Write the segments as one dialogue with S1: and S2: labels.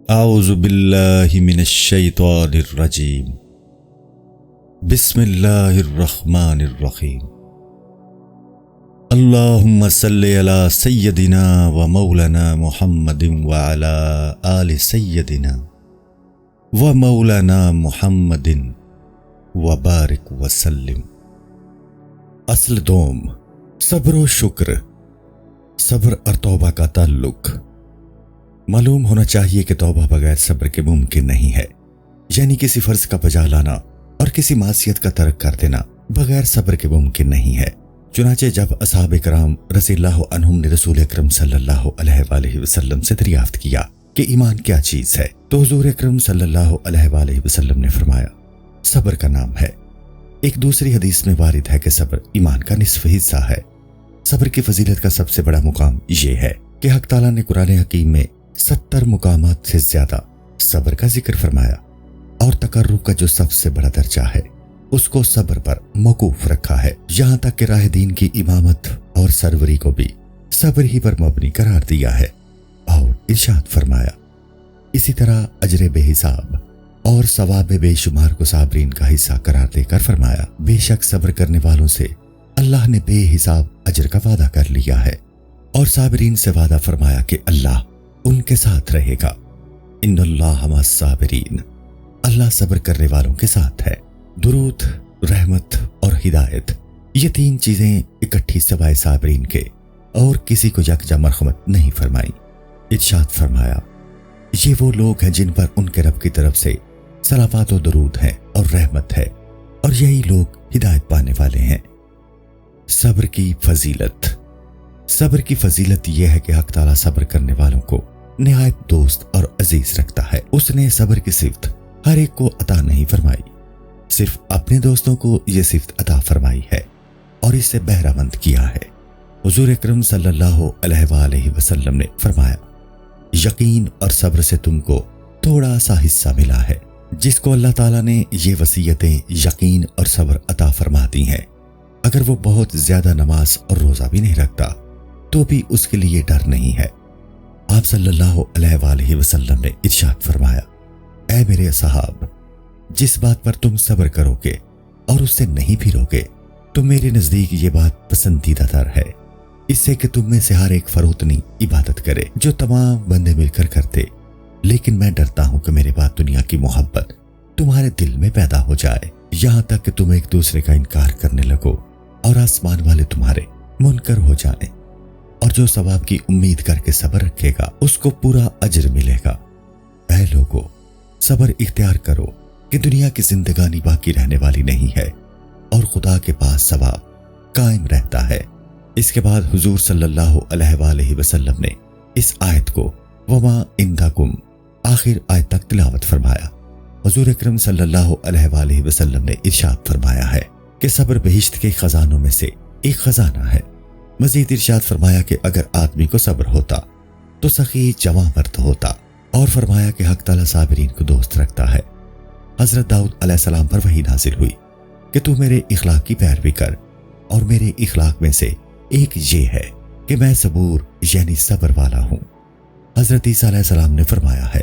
S1: اعوذ باللہ من الشیطان الرجیم بسم اللہ الرحمن الرحیم اللہم صلی علی سیدنا و مولانا محمد وعلی آل سیدنا و مولانا محمد وبارک وسلم۔ اصل دوم، صبر و شکر۔ صبر اور توبہ کا تعلق۔ معلوم ہونا چاہیے کہ توبہ بغیر صبر کے ممکن نہیں ہے، یعنی کسی فرض کا بجا لانا اور کسی معصیت کا ترک کر دینا بغیر صبر کے ممکن نہیں ہے۔ چنانچہ جب اصحاب کرام رضی اللہ عنہم نے رسول اکرم صلی اللہ علیہ وآلہ وسلم سے دریافت کیا کہ ایمان کیا چیز ہے، تو حضور اکرم صلی اللہ علیہ وآلہ وسلم نے فرمایا صبر کا نام ہے۔ ایک دوسری حدیث میں وارد ہے کہ صبر ایمان کا نصف حصہ ہے۔ صبر کی فضیلت کا سب سے بڑا مقام یہ ہے کہ حق تعالیٰ نے قرآن حکیم میں 70 مقامات سے زیادہ صبر کا ذکر فرمایا، اور تقرب کا جو سب سے بڑا درجہ ہے اس کو صبر پر موقوف رکھا ہے، یہاں تک کہ راہ دین کی امامت اور سروری کو بھی صبر ہی پر مبنی قرار دیا ہے، اور ارشاد فرمایا اسی طرح اجر بے حساب اور ثواب بے شمار کو صابرین کا حصہ قرار دے کر فرمایا بے شک صبر کرنے والوں سے اللہ نے بے حساب اجر کا وعدہ کر لیا ہے، اور صابرین سے وعدہ فرمایا کہ اللہ ان کے ساتھ رہے گا۔ ان اللہ مع الصابرین، اللہ صبر کرنے والوں کے ساتھ ہے۔ درود، رحمت اور ہدایت، یہ تین چیزیں اکٹھی سوائے صابرین کے اور کسی کو یکجا مرحمت نہیں فرمائی۔ ارشاد فرمایا یہ وہ لوگ ہیں جن پر ان کے رب کی طرف سے صلوات و درود ہے اور رحمت ہے، اور یہی لوگ ہدایت پانے والے ہیں۔ صبر کی فضیلت۔ صبر کی فضیلت یہ ہے کہ حق تعالیٰ صبر کرنے والوں کو نہایت دوست اور عزیز رکھتا ہے۔ اس نے صبر کی صفت ہر ایک کو عطا نہیں فرمائی، صرف اپنے دوستوں کو یہ صفت عطا فرمائی ہے اور اس سے بہرہ مند کیا ہے۔ حضور اکرم صلی اللہ علیہ وآلہ وسلم نے فرمایا یقین اور صبر سے تم کو تھوڑا سا حصہ ملا ہے۔ جس کو اللہ تعالیٰ نے یہ وصیتیں یقین اور صبر عطا فرما دی ہیں، اگر وہ بہت زیادہ نماز اور روزہ بھی نہیں رکھتا تو بھی اس کے لیے ڈر نہیں ہے۔ آپ صلی اللہ علیہ وآلہ وسلم نے ارشاد فرمایا اے میرے صحاب، جس بات پر تم صبر کرو گے اور اس سے نہیں پھرو گے تو میرے نزدیک یہ بات پسندیدہ تر ہے، اس سے کہ تم میں سے ہر ایک فروتنی عبادت کرے جو تمام بندے مل کر کرتے، لیکن میں ڈرتا ہوں کہ میرے بعد دنیا کی محبت تمہارے دل میں پیدا ہو جائے، یہاں تک کہ تم ایک دوسرے کا انکار کرنے لگو اور آسمان والے تمہارے منکر ہو جائیں، اور جو ثواب کی امید کر کے صبر رکھے گا اس کو پورا اجر ملے گا۔ اے لوگو، صبر اختیار کرو کہ دنیا کی زندگانی باقی رہنے والی نہیں ہے اور خدا کے پاس ثواب قائم رہتا ہے۔ اس کے بعد حضور صلی اللہ علیہ وآلہ وسلم نے اس آیت کو وما عندکم آخر آیت تک تلاوت فرمایا۔ حضور اکرم صلی اللہ علیہ وآلہ وسلم نے ارشاد فرمایا ہے کہ صبر بہشت کے خزانوں میں سے ایک خزانہ ہے۔ مزید ارشاد فرمایا کہ اگر آدمی کو صبر ہوتا تو سخی جواں مرد ہوتا، اور فرمایا کہ حق تعالیٰ صابرین کو دوست رکھتا ہے۔ حضرت داؤد علیہ السلام پر وحی نازل ہوئی کہ تو میرے اخلاق کی پیروی کر، اور میرے اخلاق میں سے ایک یہ ہے کہ میں صبور یعنی صبر والا ہوں۔ حضرت عیسیٰ علیہ السلام نے فرمایا ہے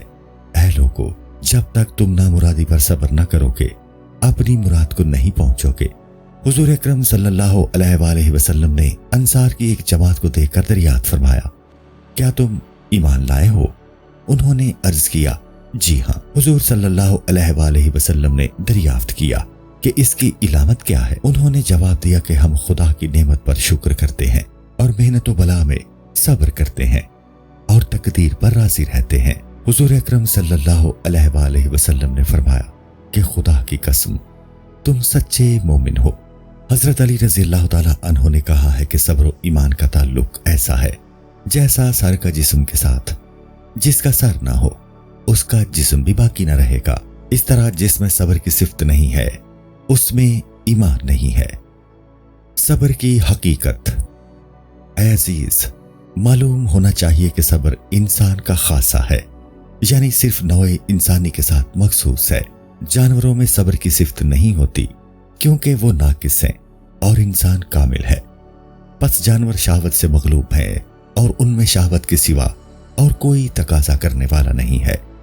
S1: اے لوگو، جب تک تم نامرادی پر صبر نہ کرو گے اپنی مراد کو نہیں پہنچو گے۔ حضور اکرم صلی اللہ علیہ وآلہ وسلم نے انصار کی ایک جماعت کو دیکھ کر دریافت فرمایا کیا تم ایمان لائے ہو؟ انہوں نے عرض کیا جی ہاں۔ حضور صلی اللہ علیہ وآلہ وسلم نے دریافت کیا کہ اس کی علامت کیا ہے؟ انہوں نے جواب دیا کہ ہم خدا کی نعمت پر شکر کرتے ہیں اور محنت و بلا میں صبر کرتے ہیں اور تقدیر پر راضی رہتے ہیں۔ حضور اکرم صلی اللہ علیہ وآلہ وسلم نے فرمایا کہ خدا کی قسم تم سچے مومن ہو۔ حضرت علی رضی اللہ تعالیٰ عنہ نے کہا ہے کہ صبر و ایمان کا تعلق ایسا ہے جیسا سر کا جسم کے ساتھ، جس کا سر نہ ہو اس کا جسم بھی باقی نہ رہے گا۔ اس طرح جس میں صبر کی صفت نہیں ہے اس میں ایمان نہیں ہے۔ صبر کی حقیقت۔ اے عزیز، معلوم ہونا چاہیے کہ صبر انسان کا خاصہ ہے، یعنی صرف نوع انسانی کے ساتھ مخصوص ہے۔ جانوروں میں صبر کی صفت نہیں ہوتی کیونکہ وہ ناقص ہیں اور انسان کامل ہے۔ پس جانور شہوت سے مغلوب ہیں اور ان میں شہوت کے سوا اور کوئی تقاضا کرنے والا نہیں ہے۔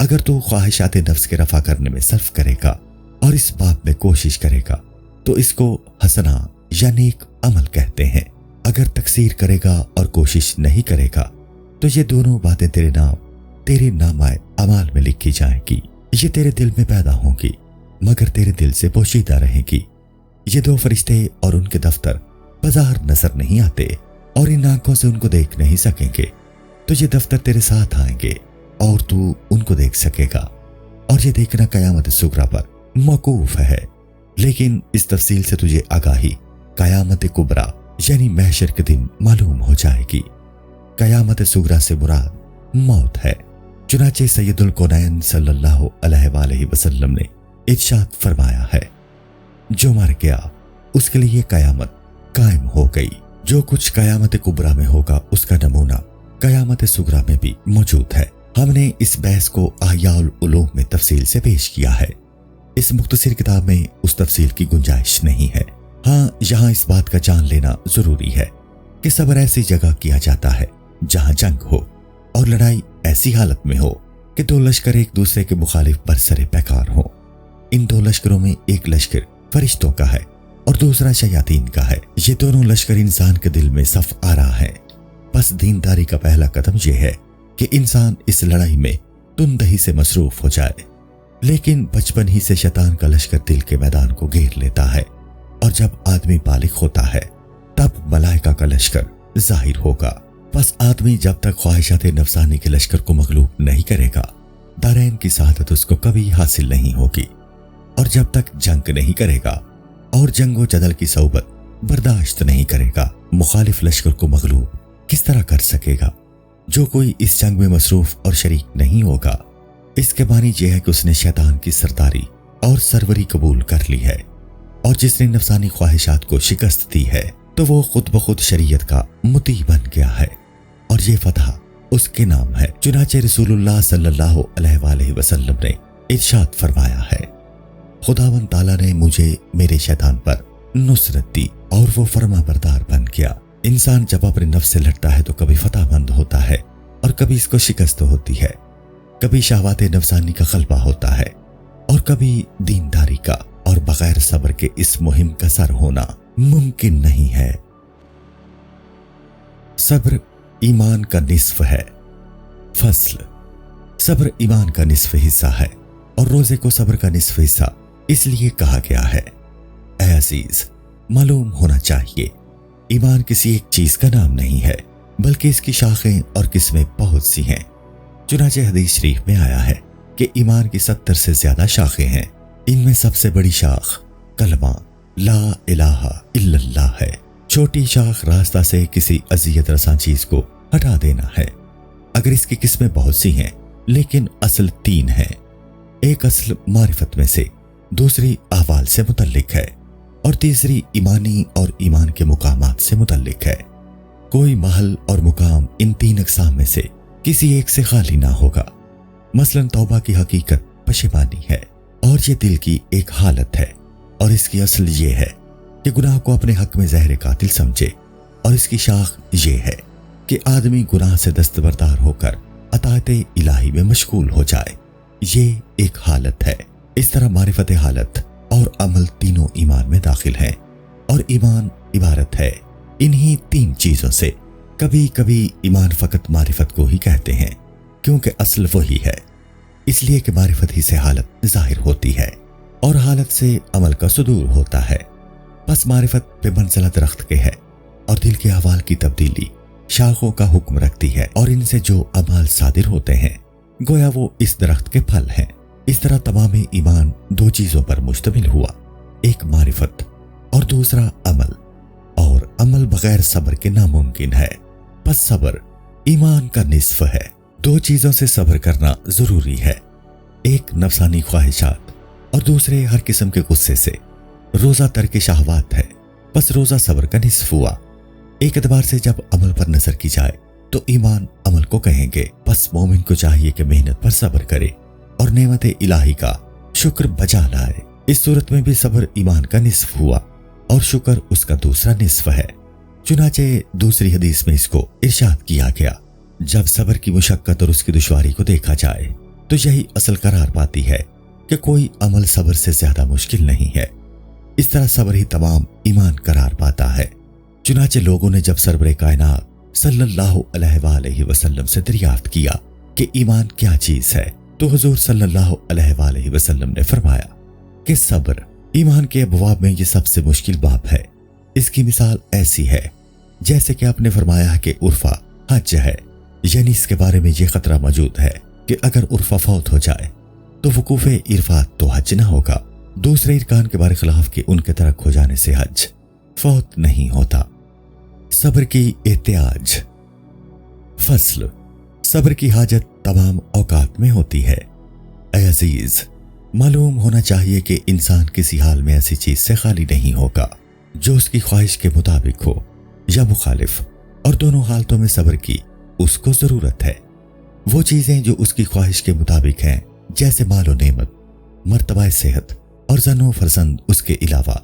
S1: اگر تو خواہشات نفس کے رفع کرنے میں صرف کرے گا اور اس بات میں کوشش کرے گا تو اس کو حسنہ یا نیک عمل کہتے ہیں۔ اگر تقصیر کرے گا اور کوشش نہیں کرے گا تو یہ دونوں باتیں تیرے نامہ اعمال میں لکھی جائیں گی۔ یہ تیرے دل میں پیدا ہوں گی مگر تیرے دل سے پوشیدہ رہیں گی۔ یہ دو فرشتے اور ان کے دفتر بظاہر نظر نہیں آتے اور ان آنکھوں سے ان کو دیکھ نہیں سکیں گے، تو یہ دفتر تیرے ساتھ آئیں گے اور تو ان کو دیکھ سکے گا، اور یہ دیکھنا قیامت صغریٰ پر موقوف ہے۔ لیکن اس تفصیل سے تجھے آگاہی قیامت کبریٰ یعنی محشر کے دن معلوم ہو جائے گی۔ قیامت صغریٰ سے مراد موت ہے۔ چنانچہ سید الکونین صلی اللہ علیہ وآلہ وسلم نے ارشاد فرمایا ہے، جو مر گیا اس کے لیے قیامت قائم ہو گئی۔ جو کچھ قیامت کبریٰ میں ہوگا اس کا نمونہ قیامت صغریٰ میں بھی موجود ہے۔ ہم نے اس بحث کو احیاء العلوم میں تفصیل سے پیش کیا ہے۔ اس مختصر کتاب میں اس تفصیل کی گنجائش نہیں ہے۔ ہاں، یہاں اس بات کا جان لینا ضروری ہے کہ صبر ایسی جگہ کیا جاتا ہے جہاں جنگ ہو اور لڑائی ایسی حالت میں ہو کہ دو لشکر ایک دوسرے کے مخالف برسر پیکار ہوں۔ ان دو لشکروں میں ایک لشکر فرشتوں کا ہے اور دوسرا شیاطین کا ہے۔ یہ دونوں لشکر انسان کے دل میں صف آ رہا ہے۔ بس دینداری کا پہلا قدم یہ ہے کہ انسان اس لڑائی میں تندہی سے مصروف ہو جائے، لیکن بچپن ہی سے شیطان کا لشکر دل کے میدان کو گھیر لیتا ہے، اور جب آدمی بالغ ہوتا ہے تب ملائکہ کا لشکر ظاہر ہوگا۔ بس آدمی جب تک خواہشات نفسانی کے لشکر کو مغلوب نہیں کرے گا، دارین کی سعادت اس کو کبھی حاصل نہیں ہوگی، اور جب تک جنگ نہیں کرے گا اور جنگ و جدل کی صحبت برداشت نہیں کرے گا، مخالف لشکر کو مغلوب کس طرح کر سکے گا؟ جو کوئی اس جنگ میں مصروف اور شریک نہیں ہوگا، اس کے معنی یہ ہے کہ اس نے شیطان کی سرداری اور سروری قبول کر لی ہے، اور جس نے نفسانی خواہشات کو شکست دی ہے تو وہ خود بخود شریعت کا مطیع بن گیا ہے، اور یہ فتح اس کے نام ہے۔ چنانچہ رسول اللہ صلی اللہ علیہ وآلہ وسلم نے ارشاد فرمایا ہے، خداوند تعالیٰ نے مجھے میرے شیطان پر نصرت دی اور وہ فرما بردار بن گیا۔ انسان جب اپنے نفس سے لڑتا ہے تو کبھی فتح مند ہوتا ہے اور کبھی اس کو شکست ہوتی ہے، کبھی شہوات نفسانی کا غلبہ ہوتا ہے اور کبھی دینداری کا، اور بغیر صبر کے اس مہم کا سر ہونا ممکن نہیں ہے۔ صبر ایمان کا نصف ہے۔ فصل: صبر ایمان کا نصف حصہ ہے، اور روزے کو صبر کا نصف حصہ اس لیے کہا گیا ہے۔ اے عزیز، معلوم ہونا چاہیے، ایمان کسی ایک چیز کا نام نہیں ہے، بلکہ اس کی شاخیں اور قسمیں بہت سی ہیں۔ چنانچہ حدیث شریف میں آیا ہے کہ ایمان کی 70 سے زیادہ شاخیں ہیں۔ ان میں سب سے بڑی شاخ کلمہ لا الہ الا اللہ ہے۔ چھوٹی شاخ راستہ سے کسی اذیت رساں چیز کو ہٹا دینا ہے۔ اگر اس کی قسمیں بہت سی ہیں لیکن اصل 3 ہیں۔ ایک اصل معرفت میں سے، دوسری احوال سے متعلق ہے، اور تیسری ایمانی اور ایمان کے مقامات سے متعلق ہے۔ کوئی محل اور مقام ان 3 اقسام میں سے کسی ایک سے خالی نہ ہوگا۔ مثلا توبہ کی حقیقت پشیمانی ہے، اور یہ دل کی ایک حالت ہے، اور اس کی اصل یہ ہے کہ گناہ کو اپنے حق میں زہر قاتل سمجھے، اور اس کی شاخ یہ ہے کہ آدمی گناہ سے دستبردار ہو کر اطاعت الہی میں مشغول ہو جائے۔ یہ ایک حالت ہے۔ اس طرح معرفت حالت اور عمل تینوں ایمان میں داخل ہیں، اور ایمان عبارت ہے انہی 3 چیزوں سے۔ کبھی کبھی ایمان فقط معرفت کو ہی کہتے ہیں، کیونکہ اصل وہی ہے، اس لیے کہ معرفت ہی سے حالت ظاہر ہوتی ہے اور حالت سے عمل کا صدور ہوتا ہے۔ بس معرفت بے منزلہ درخت کے ہے، اور دل کے احوال کی تبدیلی شاخوں کا حکم رکھتی ہے، اور ان سے جو اعمال صادر ہوتے ہیں گویا وہ اس درخت کے پھل ہیں۔ اس طرح تمام ایمان 2 چیزوں پر مشتمل ہوا، ایک معرفت اور دوسرا عمل، اور عمل بغیر صبر کے ناممکن ہے۔ بس صبر ایمان کا نصف ہے۔ 2 چیزوں سے صبر کرنا ضروری ہے، ایک نفسانی خواہشات اور دوسرے ہر قسم کے غصے سے۔ روزہ ترک شہوات ہے، بس روزہ صبر کا نصف ہوا۔ ایک اعتبار سے جب عمل پر نظر کی جائے تو ایمان عمل کو کہیں گے۔ بس مومن کو چاہیے کہ محنت پر صبر کرے اور نعمت الہی کا شکر بجا لائے۔ اس صورت میں بھی صبر ایمان کا نصف ہوا اور شکر اس کا دوسرا نصف ہے۔ چنانچہ دوسری حدیث میں اس کو ارشاد کیا گیا، جب صبر کی مشقت اور اس کی دشواری کو دیکھا جائے تو یہی اصل قرار پاتی ہے کہ کوئی عمل صبر سے زیادہ مشکل نہیں ہے۔ اس طرح صبر ہی تمام ایمان قرار پاتا ہے۔ چنانچہ لوگوں نے جب سرور کائنات صلی اللہ علیہ وآلہ وسلم سے دریافت کیا کہ ایمان کیا چیز ہے، تو حضور صلی اللہ علیہ وآلہ وسلم نے فرمایا کہ صبر ایمان کے ابواب میں یہ سب سے مشکل باب ہے۔ اس کی مثال ایسی ہے جیسے کہ آپ نے فرمایا کہ عرفہ حج ہے، یعنی اس کے بارے میں یہ خطرہ موجود ہے کہ اگر عرفہ فوت ہو جائے تو وقوف عرفات تو حج نہ ہوگا، دوسرے ارکان کے بارے خلاف کہ ان کے ترک ہو جانے سے حج فوت نہیں ہوتا۔ صبر کی احتیاج۔ فصل۔ صبر کی حاجت تمام اوقات میں ہوتی ہے۔ اے عزیز، معلوم ہونا چاہیے کہ انسان کسی حال میں ایسی چیز سے خالی نہیں ہوگا جو اس کی خواہش کے مطابق ہو یا مخالف، اور دونوں حالتوں میں صبر کی اس کو ضرورت ہے۔ وہ چیزیں جو اس کی خواہش کے مطابق ہیں جیسے مال و نعمت، مرتبہ صحت اور زن و فرزند اس کے علاوہ،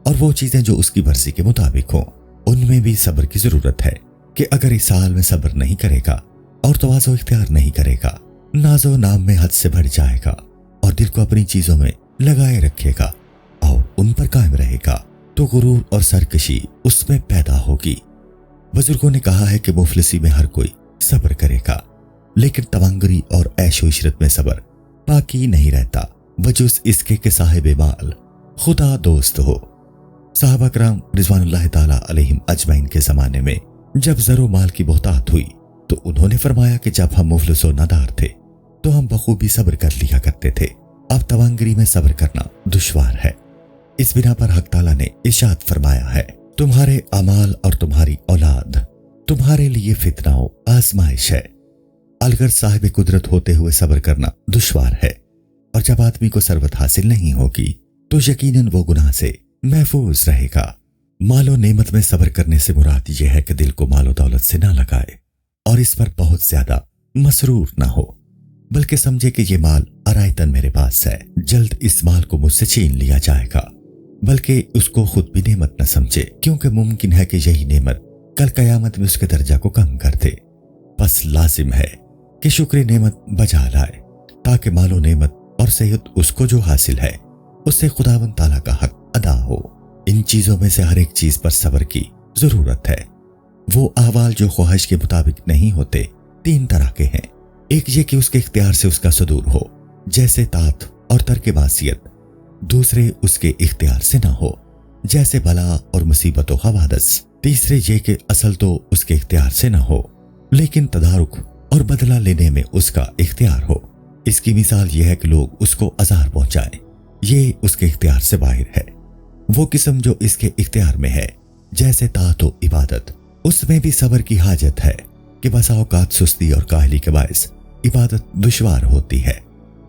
S1: اور وہ چیزیں جو اس کی مرضی کے مطابق ہوں، ان میں بھی صبر کی ضرورت ہے کہ اگر اس حال میں صبر نہیں کرے گا اور تواضع اختیار نہیں کرے گا، ناز و نام میں حد سے بڑھ جائے گا اور دل کو اپنی چیزوں میں لگائے رکھے گا اور ان پر قائم رہے گا، تو غرور اور سرکشی اس میں پیدا ہوگی۔ بزرگوں نے کہا ہے کہ مفلسی میں ہر کوئی صبر کرے گا، لیکن تمنگری اور عیش و عشرت میں صبر باقی نہیں رہتا بجز اس کے کہ صاحب مال خدا دوست ہو۔ صحابہ کرام رضوان اللہ تعالی علیہم اجمعین کے زمانے میں جب زر و مال کی بہتات ہوئی تو انہوں نے فرمایا کہ جب ہم مفلس و نادار تھے تو ہم بخوبی صبر کر لیا کرتے تھے، اب تمنگری میں صبر کرنا دشوار ہے۔ اس بنا پر حق تعالیٰ نے ارشاد فرمایا ہے، تمہارے اعمال اور تمہاری اولاد تمہارے لیے فتنہ و آزمائش ہے۔ الگر صاحب قدرت ہوتے ہوئے صبر کرنا دشوار ہے، اور جب آدمی کو ثروت حاصل نہیں ہوگی تو یقیناً وہ گناہ سے محفوظ رہے گا۔ مال و نعمت میں صبر کرنے سے مراد یہ ہے کہ دل کو مال و دولت سے نہ لگائے اور اس پر بہت زیادہ مسرور نہ ہو، بلکہ سمجھے کہ یہ مال ارائتاً میرے پاس ہے، جلد اس مال کو مجھ سے چھین لیا جائے گا، بلکہ اس کو خود بھی نعمت نہ سمجھے، کیونکہ ممکن ہے کہ یہی نعمت کل قیامت میں اس کے درجہ کو کم کر دے۔ بس لازم ہے کہ شکر نعمت بجا لائے تاکہ مال و نعمت اور صحت اس کو جو حاصل ہے اس سے خداوند تعالیٰ کا حق ادا ہو۔ ان چیزوں میں سے ہر ایک چیز پر صبر کی ضرورت ہے۔ وہ احوال جو خواہش کے مطابق نہیں ہوتے تین طرح کے ہیں، ایک یہ کہ اس کے اختیار سے اس کا صدور ہو، جیسے طاعت اور ترک معصیت، دوسرے اس کے اختیار سے نہ ہو، جیسے بلا اور مصیبت و حوادث، تیسرے یہ کہ اصل تو اس کے اختیار سے نہ ہو لیکن تدارک اور بدلہ لینے میں اس کا اختیار ہو۔ اس کی مثال یہ ہے کہ لوگ اس کو عذار پہنچائیں، یہ اس کے اختیار سے باہر ہے۔ وہ قسم جو اس کے اختیار میں ہے جیسے طاعت و عبادت، اس میں بھی صبر کی حاجت ہے کہ بسا اوقات سستی اور کاہلی کے باعث عبادت دشوار ہوتی ہے،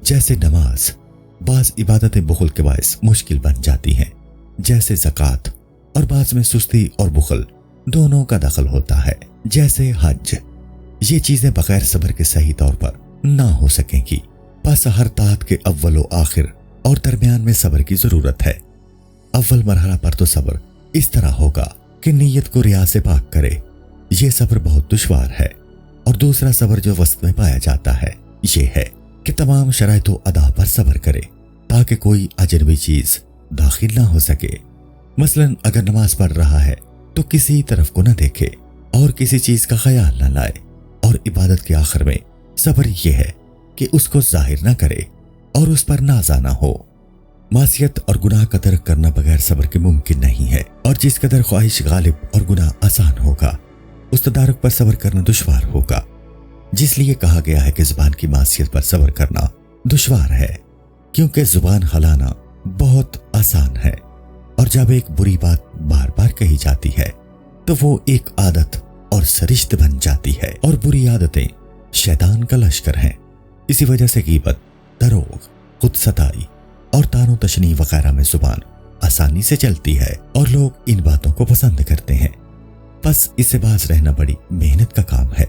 S1: جیسے نماز، بعض عبادتیں بخل کے باعث مشکل بن جاتی ہیں جیسے زکوٰۃ، اور بعض میں سستی اور بخل دونوں کا دخل ہوتا ہے جیسے حج۔ یہ چیزیں بغیر صبر کے صحیح طور پر نہ ہو سکیں گی، بس ہر طاعت کے اول و آخر اور درمیان میں صبر کی ضرورت ہے۔ اول مرحلہ پر تو صبر اس طرح ہوگا کہ نیت کو ریا سے پاک کرے، یہ صبر بہت دشوار ہے، اور دوسرا صبر جو وسط میں پایا جاتا ہے یہ ہے کہ تمام شرائط و ادا پر صبر کرے تاکہ کوئی اجنبی چیز داخل نہ ہو سکے۔ مثلا اگر نماز پڑھ رہا ہے تو کسی طرف کو نہ دیکھے اور کسی چیز کا خیال نہ لائے، اور عبادت کے آخر میں صبر یہ ہے کہ اس کو ظاہر نہ کرے اور اس پر نازا نہ ہو۔ معصیت اور گناہ کا ترک کرنا بغیر صبر کے ممکن نہیں ہے، اور جس قدر خواہش غالب اور گناہ آسان ہوگا اس تدارک پر صبر کرنا دشوار ہوگا، جس لیے کہا گیا ہے کہ زبان کی معصیت پر صبر کرنا دشوار ہے، کیونکہ زبان ہلانا بہت آسان ہے، اور جب ایک بری بات بار بار کہی جاتی ہے تو وہ ایک عادت اور سرشت بن جاتی ہے، اور بری عادتیں شیطان کا لشکر ہیں۔ اسی وجہ سے غیبت، دروغ، خود ستائی اور طعن و تشنیع وغیرہ میں زبان آسانی سے چلتی ہے، اور لوگ ان باتوں کو پسند کرتے ہیں۔ بس اس سے باز رہنا بڑی محنت کا کام ہے،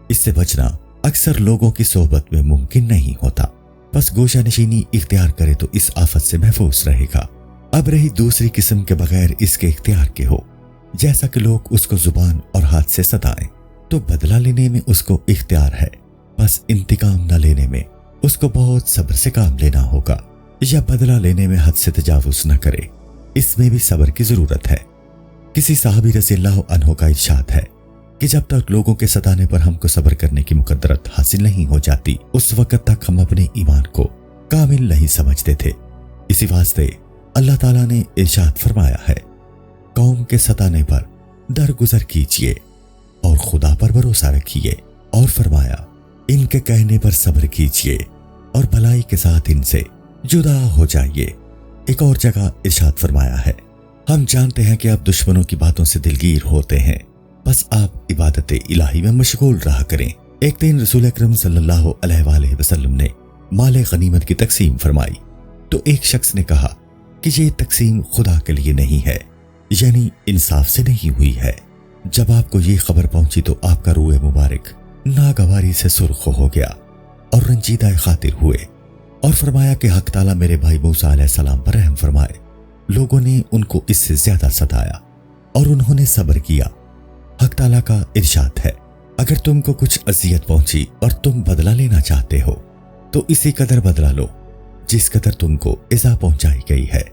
S1: اس سے بچنا اکثر لوگوں کی صحبت میں ممکن نہیں ہوتا۔ بس گوشہ نشینی اختیار کرے تو اس آفت سے محفوظ رہے گا۔ اب رہی دوسری قسم کے بغیر اس کے اختیار کے ہو، جیسا کہ لوگ اس کو زبان اور ہاتھ سے ستائیں تو بدلہ لینے میں اس کو اختیار ہے، بس انتقام نہ لینے میں اس کو بہت صبر سے کام لینا ہوگا یا بدلہ لینے میں حد سے تجاوز نہ کرے، اس میں بھی صبر کی ضرورت ہے۔ کسی صحابی رضی اللہ عنہ کا ارشاد ہے کہ جب تک لوگوں کے ستانے پر ہم کو صبر کرنے کی مقدرت حاصل نہیں ہو جاتی، اس وقت تک ہم اپنے ایمان کو کامل نہیں سمجھتے تھے۔ اسی واسطے اللہ تعالیٰ نے ارشاد فرمایا ہے، قوم کے ستانے پر درگزر کیجئے اور خدا پر بھروسہ رکھیے، اور فرمایا ان کے کہنے پر صبر کیجئے اور بھلائی کے ساتھ ان سے جدا ہو جائیے۔ ایک اور جگہ ارشاد فرمایا ہے، ہم جانتے ہیں کہ آپ دشمنوں کی باتوں سے دلگیر ہوتے ہیں، بس آپ عبادت الہی میں مشغول رہا کریں۔ ایک دن رسول اکرم صلی اللہ علیہ وآلہ وسلم نے مال غنیمت کی تقسیم فرمائی تو ایک شخص نے کہا کہ یہ تقسیم خدا کے لیے نہیں ہے، یعنی انصاف سے نہیں ہوئی ہے۔ جب آپ کو یہ خبر پہنچی تو آپ کا روح مبارک ناگواری سے سرخ ہو گیا اور رنجیدہ خاطر ہوئے اور فرمایا کہ حق تعالیٰ میرے بھائی موسیٰ علیہ السلام پر رحم فرمائے۔ لوگوں نے ان کو اس سے زیادہ ستایا اور انہوں نے صبر کیا۔ حق تعالیٰ کا ارشاد ہے، اگر تم کو کچھ اذیت پہنچی اور تم بدلہ لینا چاہتے ہو تو اسی قدر بدلہ لو جس قدر تم کو ایذا پہنچائی گئی ہے،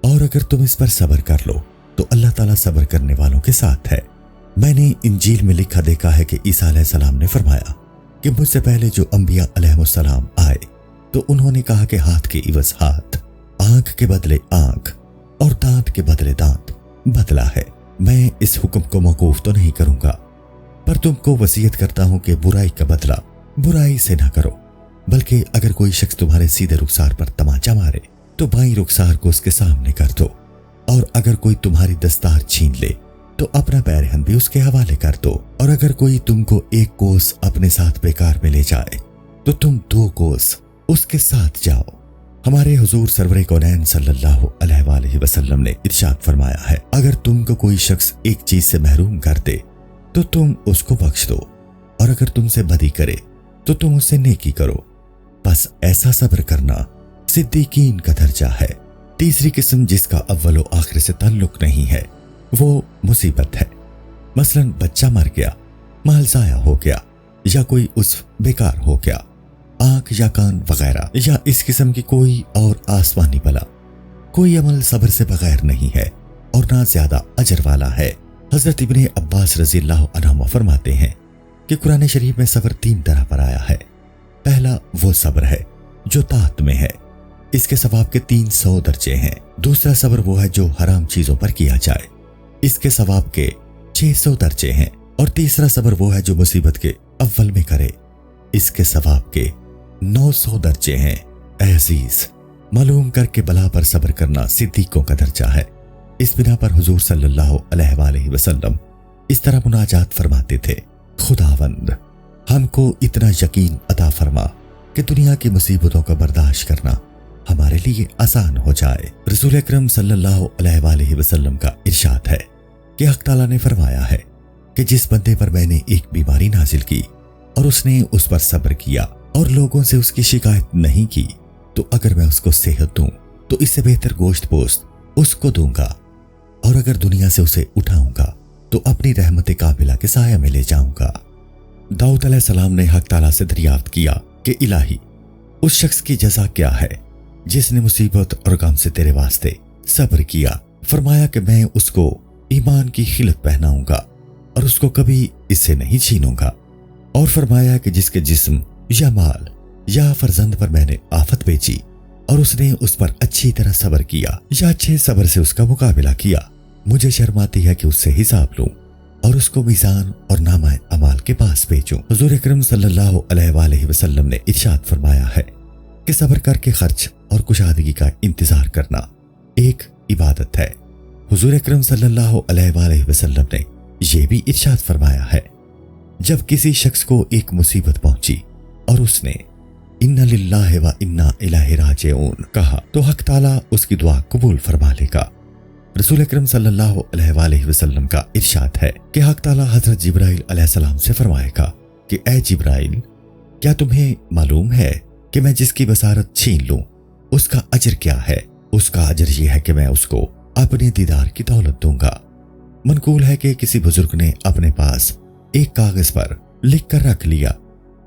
S1: اور اگر تم اس پر صبر کر لو تو اللہ تعالیٰ صبر کرنے والوں کے ساتھ ہے۔ میں نے انجیل میں لکھا دیکھا ہے کہ عیسیٰ علیہ السلام نے فرمایا کہ مجھ سے پہلے جو انبیاء علیہ السلام آئے تو انہوں نے کہا کہ ہاتھ کے عوض ہاتھ، آنکھ کے بدلے آنکھ اور دانت کے بدلے دانت بدلہ ہے۔ میں اس حکم کو موقوف تو نہیں کروں گا، پر تم کو وصیت کرتا ہوں کہ برائی کا بدلہ برائی سے نہ کرو، بلکہ اگر کوئی شخص تمہارے سیدھے رخسار پر تماچا مارے تو بائیں رخسار کو اس کے سامنے کر دو، اور اگر کوئی تمہاری دستار چھین لے تو اپنا پیرہن بھی اس کے حوالے کر دو، اور اگر کوئی تم کو ایک کوس اپنے ساتھ بیکار میں لے جائے تو تم 2 کوس اس کے ساتھ جاؤ۔ ہمارے حضور سرور کونین صلی اللہ علیہ وآلہ وسلم نے ارشاد فرمایا ہے، اگر تم کو کوئی شخص ایک چیز سے محروم کر دے تو تم اس کو بخش دو، اور اگر تم سے بدی کرے تو تم اس سے نیکی کرو۔ بس ایسا صبر کرنا صدیقین کا درجہ ہے۔ تیسری قسم جس کا اول و آخر سے تعلق نہیں ہے وہ مصیبت ہے، مثلا بچہ مر گیا، مال ضائع ہو گیا، یا کوئی عضو بیکار ہو گیا، آنکھ یا کان وغیرہ، یا اس قسم کی کوئی اور آسمانی بلا۔ کوئی عمل صبر سے بغیر نہیں ہے اور نہ زیادہ اجر والا ہے۔ حضرت ابن عباس رضی اللہ عنہما فرماتے ہیں کہ قرآن شریف میں صبر 3 طرح پر آیا ہے۔ پہلا وہ صبر ہے جو طاعت میں ہے، اس کے ثواب کے 300 درجے ہیں۔ دوسرا صبر وہ ہے جو حرام چیزوں پر کیا جائے، اس کے ثواب کے 600 درجے ہیں۔ اور تیسرا صبر وہ ہے جو مصیبت کے اول میں کرے، اس کے ثواب کے 900 درجے ہیں۔ اے عزیز، معلوم کر کے بلا پر صبر کرنا صدیقوں کا درجہ ہے۔ اس بنا پر حضور صلی اللہ علیہ وآلہ وسلم اس طرح مناجات فرماتے تھے، خداوند ہم کو اتنا یقین عطا فرما کہ دنیا کی مصیبتوں کا برداشت کرنا ہمارے لیے آسان ہو جائے۔ رسول اکرم صلی اللہ علیہ وآلہ وسلم کا ارشاد ہے کہ حق تعالیٰ نے فرمایا ہے کہ جس بندے پر میں نے ایک بیماری نازل کی اور اس نے اس پر صبر کیا اور لوگوں سے اس کی شکایت نہیں کی، تو اگر میں اس کو صحت دوں تو اس سے بہتر گوشت پوست اس کو دوں گا، اور اگر دنیا سے اسے اٹھاؤں گا تو اپنی رحمت کاملہ کے سایہ میں لے جاؤں گا۔ داؤد علیہ السلام نے حق تعالیٰ سے دریافت کیا کہ الہی، اس شخص کی جزا کیا ہے جس نے مصیبت اور غم سے تیرے واسطے صبر کیا؟ فرمایا کہ میں اس کو ایمان کی خلت پہناؤں گا اور اس کو کبھی اس سے نہیں چھینوں گا۔ اور فرمایا کہ جس کے جسم یا مال یا فرزند پر میں نے آفت بھیجی اور اس نے اس پر اچھی طرح صبر کیا یا اچھے صبر سے اس کا مقابلہ کیا، مجھے شرم آتی ہے کہ اس سے حساب لوں اور اس کو میزان اور نامہ اعمال کے پاس بھیجوں۔ حضور اکرم صلی اللہ علیہ وآلہ وسلم نے ارشاد فرمایا ہے کہ صبر کر کے خرچ اور کشادگی کا انتظار کرنا ایک عبادت ہے۔ حضور اکرم صلی اللہ علیہ وآلہ وسلم نے یہ بھی ارشاد فرمایا ہے، جب کسی شخص کو ایک مصیبت پہنچی اور اس نے اِنَّ لِلَّهِ وَإِنَّا إِلَيْهِ رَاجِعُونَ کہا تو حق تعالیٰ اس کی دعا قبول فرما لے گا۔ رسول اکرم صلی اللہ علیہ وآلہ وسلم کا ارشاد ہے کہ حق تعالیٰ حضرت جبرائیل علیہ السلام سے فرمائے گا کہ اے جبرائیل، کیا تمہیں معلوم ہے کہ میں جس کی بصارت چھین لوں اس کا اجر کیا ہے؟ اس کا اجر یہ ہے کہ میں اس کو اپنے دیدار کی دولت دوں گا۔ منقول ہے کہ کسی بزرگ نے اپنے پاس ایک کاغذ پر لکھ کر رکھ لیا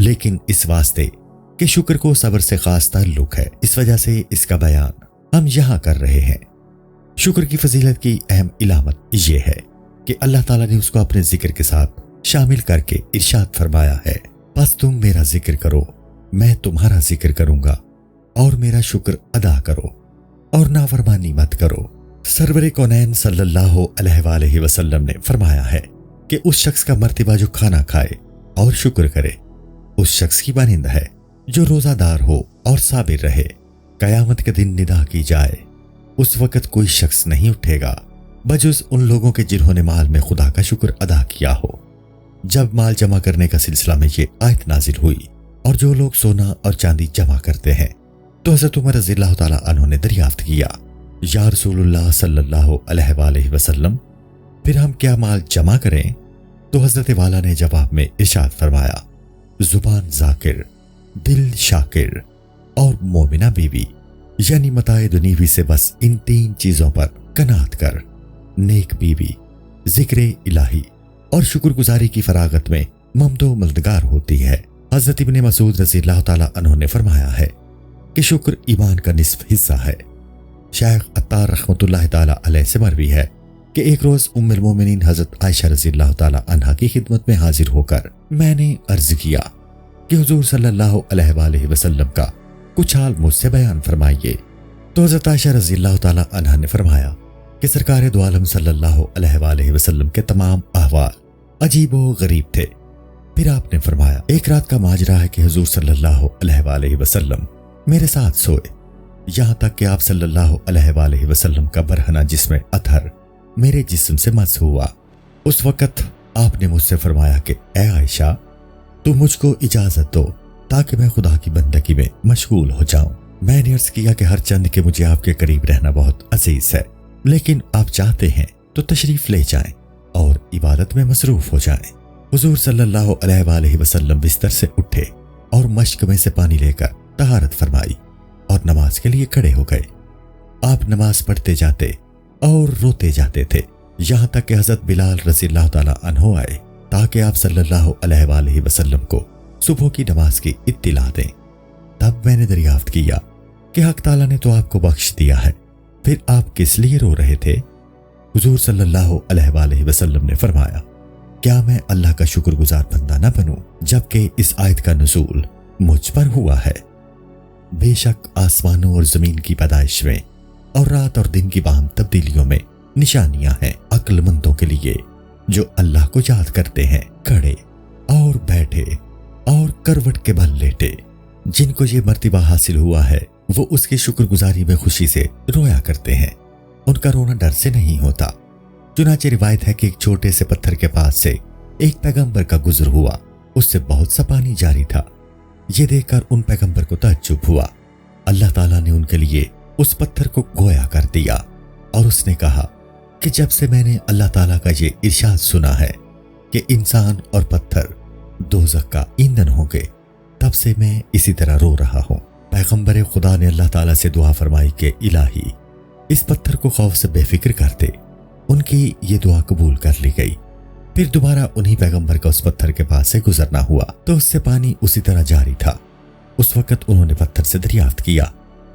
S1: لیکن اس واسطے کہ شکر کو صبر سے خاص تعلق ہے، اس وجہ سے اس کا بیان ہم یہاں کر رہے ہیں۔ شکر کی فضیلت کی اہم علامت یہ ہے کہ اللہ تعالیٰ نے اس کو اپنے ذکر کے ساتھ شامل کر کے ارشاد فرمایا ہے، بس تم میرا ذکر کرو، میں تمہارا ذکر کروں گا، اور میرا شکر ادا کرو اور نافرمانی مت کرو۔ سرور کونین صلی اللہ علیہ وآلہ وسلم نے فرمایا ہے کہ اس شخص کا مرتبہ جو کھانا کھائے اور شکر کرے اس شخص کی مانند ہے جو روزہ دار ہو اور صابر رہے۔ قیامت کے دن ندا کی جائے، اس وقت کوئی شخص نہیں اٹھے گا بجز ان لوگوں کے جنہوں نے مال میں خدا کا شکر ادا کیا ہو۔ جب مال جمع کرنے کا سلسلہ میں یہ آیت نازل ہوئی اور جو لوگ سونا اور چاندی جمع کرتے ہیں تو حضرت عمر رضی اللہ تعالیٰ عنہ نے دریافت کیا، یا رسول اللہ صلی اللہ علیہ وآلہ وسلم، پھر ہم کیا مال جمع کریں؟ تو حضرت والا نے جواب میں ارشاد فرمایا، زبان ذاکر، دل شاکر اور مومنہ بیوی، یعنی متاع دنیوی سے بس ان 3 چیزوں پر قناعت کر۔ نیک بیوی ذکر الہی اور شکر گزاری کی فراغت میں ممد و مددگار ہوتی ہے۔ حضرت ابن مسعود رضی اللہ تعالیٰ عنہ نے فرمایا ہے کہ شکر ایمان کا نصف حصہ ہے۔ شیخ عطار رحمۃ اللہ تعالیٰ علیہ سے مروی ہے کہ ایک روز ام المومنین حضرت عائشہ رضی اللہ تعالیٰ عنہا کی خدمت میں حاضر ہو کر میں نے عرض کیا کہ حضور صلی اللہ علیہ وآلہ وسلم کا کچھ حال مجھ سے بیان فرمائیے۔ تو حضرت عائشہ رضی اللہ تعالیٰ عنہا نے فرمایا کہ سرکار دو عالم صلی اللہ علیہ وآلہ وسلم کے تمام احوال عجیب و غریب تھے۔ پھر آپ نے فرمایا، ایک رات کا ماجرا ہے کہ حضور صلی اللہ علیہ وآلہ وسلم میرے ساتھ سوئے، یہاں تک کہ آپ صلی اللہ علیہ وآلہ وسلم کا برہنہ جسم اطہر میرے جسم سے مس ہوا۔ اس وقت آپ نے مجھ سے فرمایا کہ اے عائشہ، تو مجھ کو اجازت دو تاکہ میں خدا کی بندگی میں مشغول ہو جاؤں۔ میں نے عرض کیا کہ ہر چند کہ مجھے آپ کے قریب رہنا بہت عزیز ہے، لیکن آپ چاہتے ہیں تو تشریف لے جائیں اور عبادت میں مصروف ہو جائیں۔ حضور صلی اللہ علیہ وآلہ وسلم بستر سے اٹھے اور مشک میں سے پانی لے کر طہارت فرمائی اور نماز کے لیے کھڑے ہو گئے۔ آپ نماز پڑھتے جاتے اور روتے جاتے تھے، یہاں تک کہ حضرت بلال رضی اللہ تعالیٰ عنہ آئے تاکہ آپ صلی اللہ علیہ وآلہ وسلم کو صبح کی نماز کی اطلاع دیں۔ تب میں نے دریافت کیا کہ حق تعالیٰ نے تو آپ کو بخش دیا ہے، پھر آپ کس لیے رو رہے تھے؟ حضور صلی اللہ علیہ وآلہ وسلم نے فرمایا، کیا میں اللہ کا شکر گزار بندہ نہ بنوں جبکہ اس آیت کا نزول مجھ پر ہوا ہے؟ بے شک آسمانوں اور زمین کی پیدائش میں اور رات اور دن کی باہم تبدیلیوں میں نشانیاں ہیں عقل مندوں کے لیے جو اللہ کو یاد کرتے ہیں، کھڑے اور بیٹھے اور کروٹ کے بل لیٹے۔ جن کو یہ مرتبہ حاصل ہوا ہے وہ اس کی شکر گزاری میں خوشی سے رویا کرتے ہیں، ان کا رونا ڈر سے نہیں ہوتا۔ چنانچہ روایت ہے کہ ایک چھوٹے سے پتھر کے پاس سے ایک پیغمبر کا گزر ہوا، اس سے بہت سا پانی جاری تھا۔ یہ دیکھ کر ان پیغمبر کو تعجب ہوا۔ اللہ تعالیٰ نے ان کے لیے اس پتھر کو گویا کر دیا اور اس نے کہا کہ جب سے میں نے اللہ تعالیٰ کا یہ ارشاد سنا ہے کہ انسان اور پتھر دوزخ کا ایندھن ہوں گے، تب سے میں اسی طرح رو رہا ہوں۔ پیغمبر خدا نے اللہ تعالیٰ سے دعا فرمائی کہ الہی اس پتھر کو خوف سے بے فکر کر دے۔ ان کی یہ دعا قبول کر لی گئی۔ پھر دوبارہ انہی پیغمبر کا اس پتھر کے پاس سے گزرنا ہوا تو اس سے پانی اسی طرح جاری تھا۔ اس وقت انہوں نے پتھر سے دریافت کیا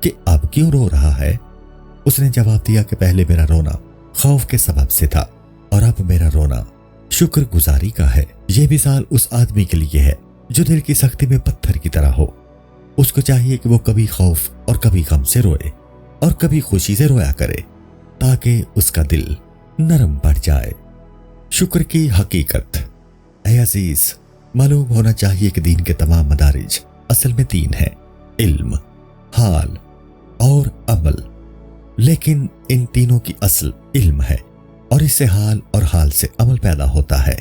S1: کہ اب کیوں رو رہا ہے؟ اس نے جواب دیا کہ پہلے میرا رونا خوف کے سبب سے تھا اور اب میرا رونا شکر گزاری کا ہے۔ یہ مثال اس آدمی کے لیے ہے جو دل کی سختی میں پتھر کی طرح ہو۔ اس کو چاہیے کہ وہ کبھی خوف اور کبھی غم سے روئے اور کبھی خوشی سے رویا کرے تاکہ اس کا دل نرم پڑ جائے۔ شکر کی حقیقت۔ اے عزیز، معلوم ہونا چاہیے کہ دین کے تمام مدارج اصل میں 3 ہیں: علم، حال اور عمل۔ لیکن ان تینوں کی اصل علم ہے اور اس سے حال اور حال سے عمل پیدا ہوتا ہے۔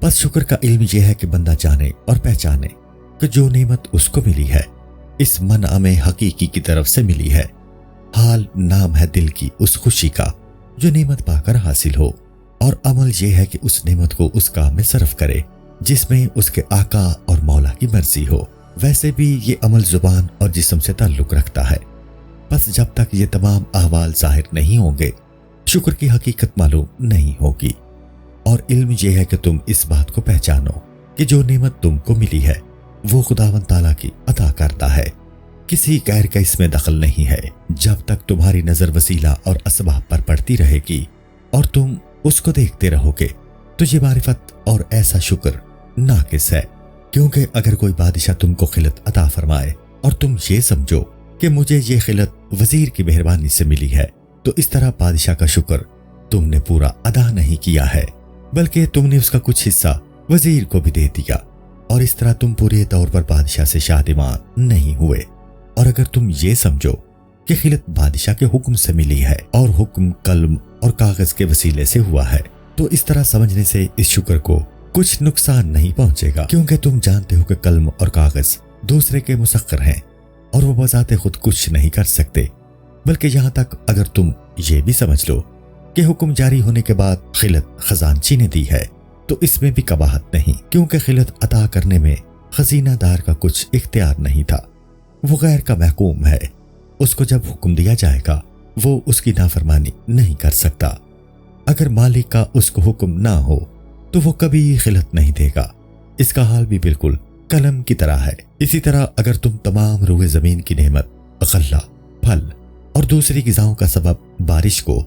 S1: بس شکر کا علم یہ ہے کہ بندہ جانے اور پہچانے کہ جو نعمت اس کو ملی ہے اس منعم حقیقی کی طرف سے ملی ہے۔ حال نام ہے دل کی اس خوشی کا جو نعمت پا کر حاصل ہو، اور عمل یہ ہے کہ اس نعمت کو اس کام میں صرف کرے جس میں اس کے آقا اور مولا کی مرضی ہو۔ ویسے بھی یہ عمل زبان اور جسم سے تعلق رکھتا ہے، بس جب تک یہ تمام احوال ظاہر نہیں ہوں گے شکر کی حقیقت معلوم نہیں ہوگی۔ اور علم یہ ہے کہ تم اس بات کو پہچانو کہ جو نعمت تم کو ملی ہے وہ خداوند تعالیٰ کی عطا کرتا ہے، کسی غیر کا اس میں دخل نہیں ہے۔ جب تک تمہاری نظر وسیلہ اور اسباب پر پڑتی رہے گی اور تم اس کو دیکھتے رہو گے تو یہ معرفت اور ایسا شکر ناقص ہے، کیونکہ اگر کوئی بادشاہ تم کو خلعت عطا فرمائے اور تم یہ سمجھو کہ مجھے یہ خلعت وزیر کی مہربانی سے ملی ہے، تو اس طرح بادشاہ کا شکر تم نے پورا ادا نہیں کیا ہے، بلکہ تم نے اس کا کچھ حصہ وزیر کو بھی دے دیا، اور اس طرح تم پورے طور پر بادشاہ سے شادمان نہیں ہوئے۔ اور اگر تم یہ سمجھو کہ خلعت بادشاہ کے حکم سے ملی ہے اور حکم قلم اور کاغذ کے وسیلے سے ہوا ہے، تو اس طرح سمجھنے سے اس شکر کو کچھ نقصان نہیں پہنچے گا، کیونکہ تم جانتے ہو کہ قلم اور کاغذ دوسرے کے مسخر ہیں اور وہ بذات خود کچھ نہیں کر سکتے، بلکہ یہاں تک اگر تم یہ بھی سمجھ لو کہ حکم جاری ہونے کے بعد خلعت خزانچی نے دی ہے، تو اس میں بھی قباحت نہیں، کیونکہ خلعت عطا کرنے میں خزینہ دار کا کچھ اختیار نہیں تھا، وہ غیر کا محکوم ہے، اس کو جب حکم دیا جائے گا وہ اس کی نافرمانی نہیں کر سکتا۔ اگر مالک کا اس کو حکم نہ ہو تو وہ کبھی خلعت نہیں دے گا۔ اس کا حال بھی بالکل قلم کی طرح ہے۔ اسی طرح اگر تم تمام روئے زمین کی نعمت، غلہ، پھل اور دوسری غذاؤں کا سبب بارش کو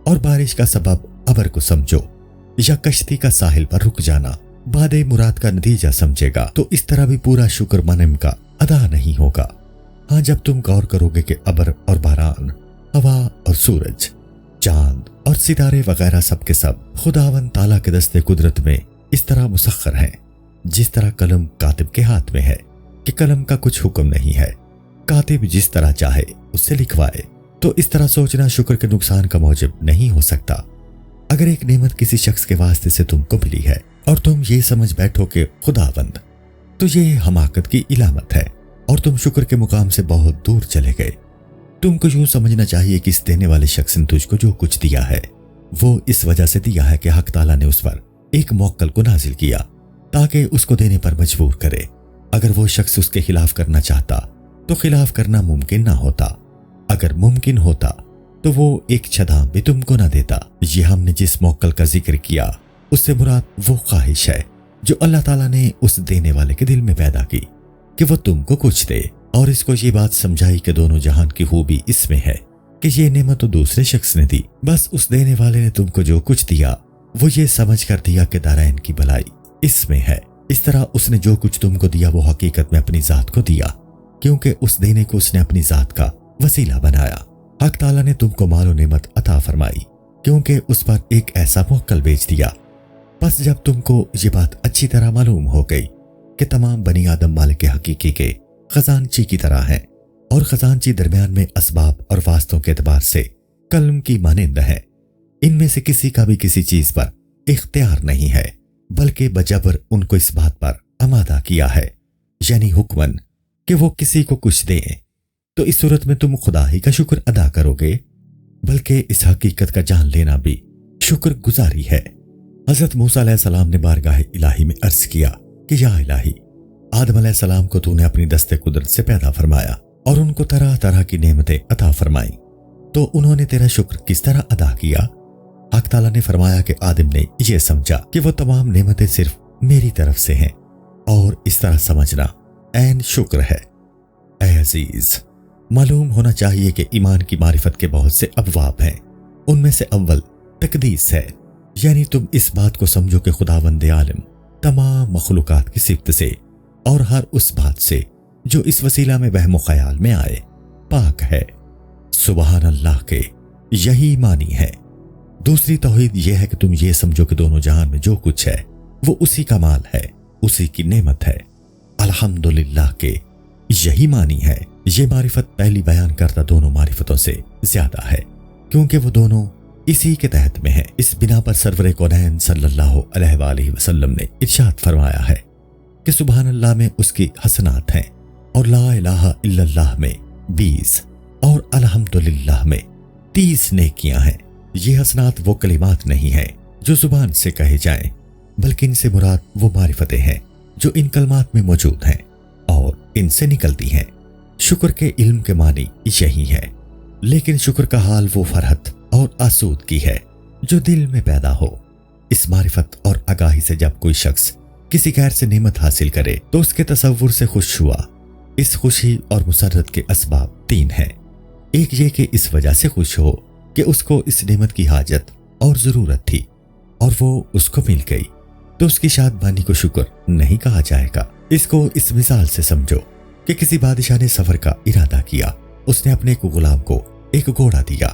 S1: اور بارش کا سبب ابر کو سمجھو، یا کشتی کا ساحل پر رک جانا باد مراد کا نتیجہ سمجھے گا، تو اس طرح بھی پورا شکر منعم کا ادا نہیں ہوگا۔ ہاں، جب تم غور کرو گے کہ ابر اور باران، ہوا اور سورج، چاند اور ستارے وغیرہ سب کے سب خداوند تعالیٰ کے دستے قدرت میں اس طرح مسخر ہیں، جس طرح قلم کاتب کے ہاتھ میں ہے کہ قلم کا کچھ حکم نہیں ہے، کاتب جس طرح چاہے اس سے لکھوائے، تو اس طرح سوچنا شکر کے نقصان کا موجب نہیں ہو سکتا۔ اگر ایک نعمت کسی شخص کے واسطے سے تم کو ملی ہے اور تم یہ سمجھ بیٹھو کہ خداوند، تو یہ حماقت کی علامت ہے اور تم شکر کے مقام سے بہت دور چلے گئے۔ تم کو یوں سمجھنا چاہیے کہ اس دینے والے شخص نے تجھ کو جو کچھ دیا ہے وہ اس وجہ سے دیا ہے کہ حق تعالیٰ نے اس پر ایک موکل کو نازل کیا تاکہ اس کو دینے پر مجبور کرے۔ اگر وہ شخص اس کے خلاف کرنا چاہتا تو خلاف کرنا ممکن نہ ہوتا، اگر ممکن ہوتا تو وہ ایک چھدام بھی تم کو نہ دیتا۔ یہ ہم نے جس موکل کا ذکر کیا اس سے مراد وہ خواہش ہے جو اللہ تعالیٰ نے اس دینے والے کے دل میں پیدا کی کہ وہ تم کو کچھ دے، اور اس کو یہ بات سمجھائی کہ دونوں جہان کی خوبی اس میں ہے کہ یہ نعمت تو دوسرے شخص نے دی، بس اس دینے والے نے تم کو جو کچھ دیا وہ یہ سمجھ کر دیا کہ دارین کی بھلائی اس میں ہے۔ اس طرح اس نے جو کچھ تم کو دیا وہ حقیقت میں اپنی ذات کو دیا، کیونکہ اس دینے کو اس نے اپنی ذات کا وسیلہ بنایا۔ حق تعالیٰ نے تم کو مال و نعمت عطا فرمائی کیونکہ اس پر ایک ایسا موکل بیچ دیا۔ بس جب تم کو یہ بات اچھی طرح معلوم ہو گئی کہ تمام بنی آدم مالک حقیقی کے خزانچی کی طرح ہیں، اور خزانچی درمیان میں اسباب اور واسطوں کے اعتبار سے قلم کی مانند ہے، ان میں سے کسی کا بھی کسی چیز پر اختیار نہیں ہے، بلکہ بجبر ان کو اس بات پر آمادہ کیا ہے، یعنی حکمن کہ وہ کسی کو کچھ دیں۔ تو اس صورت میں تم خدا ہی کا شکر ادا کرو گے، بلکہ اس حقیقت کا جان لینا بھی شکر گزاری ہے۔ حضرت موسیٰ علیہ السلام نے بارگاہ الہی میں عرض کیا کہ یا الہی، آدم علیہ السلام کو تو نے اپنی دست قدرت سے پیدا فرمایا اور ان کو طرح طرح کی نعمتیں عطا فرمائیں، تو انہوں نے تیرا شکر کس طرح ادا کیا؟ حق تعالیٰ نے فرمایا کہ آدم نے یہ سمجھا کہ وہ تمام نعمتیں صرف میری طرف سے ہیں، اور اس طرح سمجھنا عین شکر ہے۔ اے عزیز، معلوم ہونا چاہیے کہ ایمان کی معرفت کے بہت سے ابواب ہیں، ان میں سے اول تقدیس ہے، یعنی تم اس بات کو سمجھو کہ خداوند عالم تمام مخلوقات کی صفت سے اور ہر اس بات سے جو اس وسیلہ میں وہم و خیال میں آئے پاک ہے۔ سبحان اللہ کے یہی معنی ہے۔ دوسری توحید یہ ہے کہ تم یہ سمجھو کہ دونوں جہان میں جو کچھ ہے وہ اسی کا مال ہے، اسی کی نعمت ہے۔ الحمدللہ کے یہی معنی ہے۔ یہ معرفت پہلی بیان کردہ دونوں معرفتوں سے زیادہ ہے، کیونکہ وہ دونوں اسی کے تحت میں ہے۔ اس بنا پر سرور کونین صلی اللہ علیہ وآلہ وسلم نے ارشاد فرمایا ہے کہ سبحان اللہ میں اس کی حسنات ہیں، اور لا الہ الا اللہ میں 20 اور الحمدللہ میں 30 نیکیاں ہیں۔ یہ حسنات وہ کلمات نہیں ہیں جو زبان سے کہے جائیں، بلکہ ان سے مراد وہ معرفتیں ہیں جو ان کلمات میں موجود ہیں اور ان سے نکلتی ہیں۔ شکر کے علم کے معنی یہی ہے، لیکن شکر کا حال وہ فرحت اور آسودگی ہے جو دل میں پیدا ہو۔ اس معرفت اور آگاہی سے جب کوئی شخص کسی غیر سے نعمت حاصل کرے تو اس کے تصور سے خوش ہوا۔ اس خوشی اور مسرت کے اسباب 3 ہیں۔ ایک یہ کہ اس وجہ سے خوش ہو کہ اس کو اس نعمت کی حاجت اور ضرورت تھی اور وہ اس کو مل گئی، تو اس کی شادمانی کو شکر نہیں کہا جائے گا۔ اس کو اس مثال سے سمجھو کہ کسی بادشاہ نے سفر کا ارادہ کیا، اس نے اپنے ایک غلام کو ایک گھوڑا دیا۔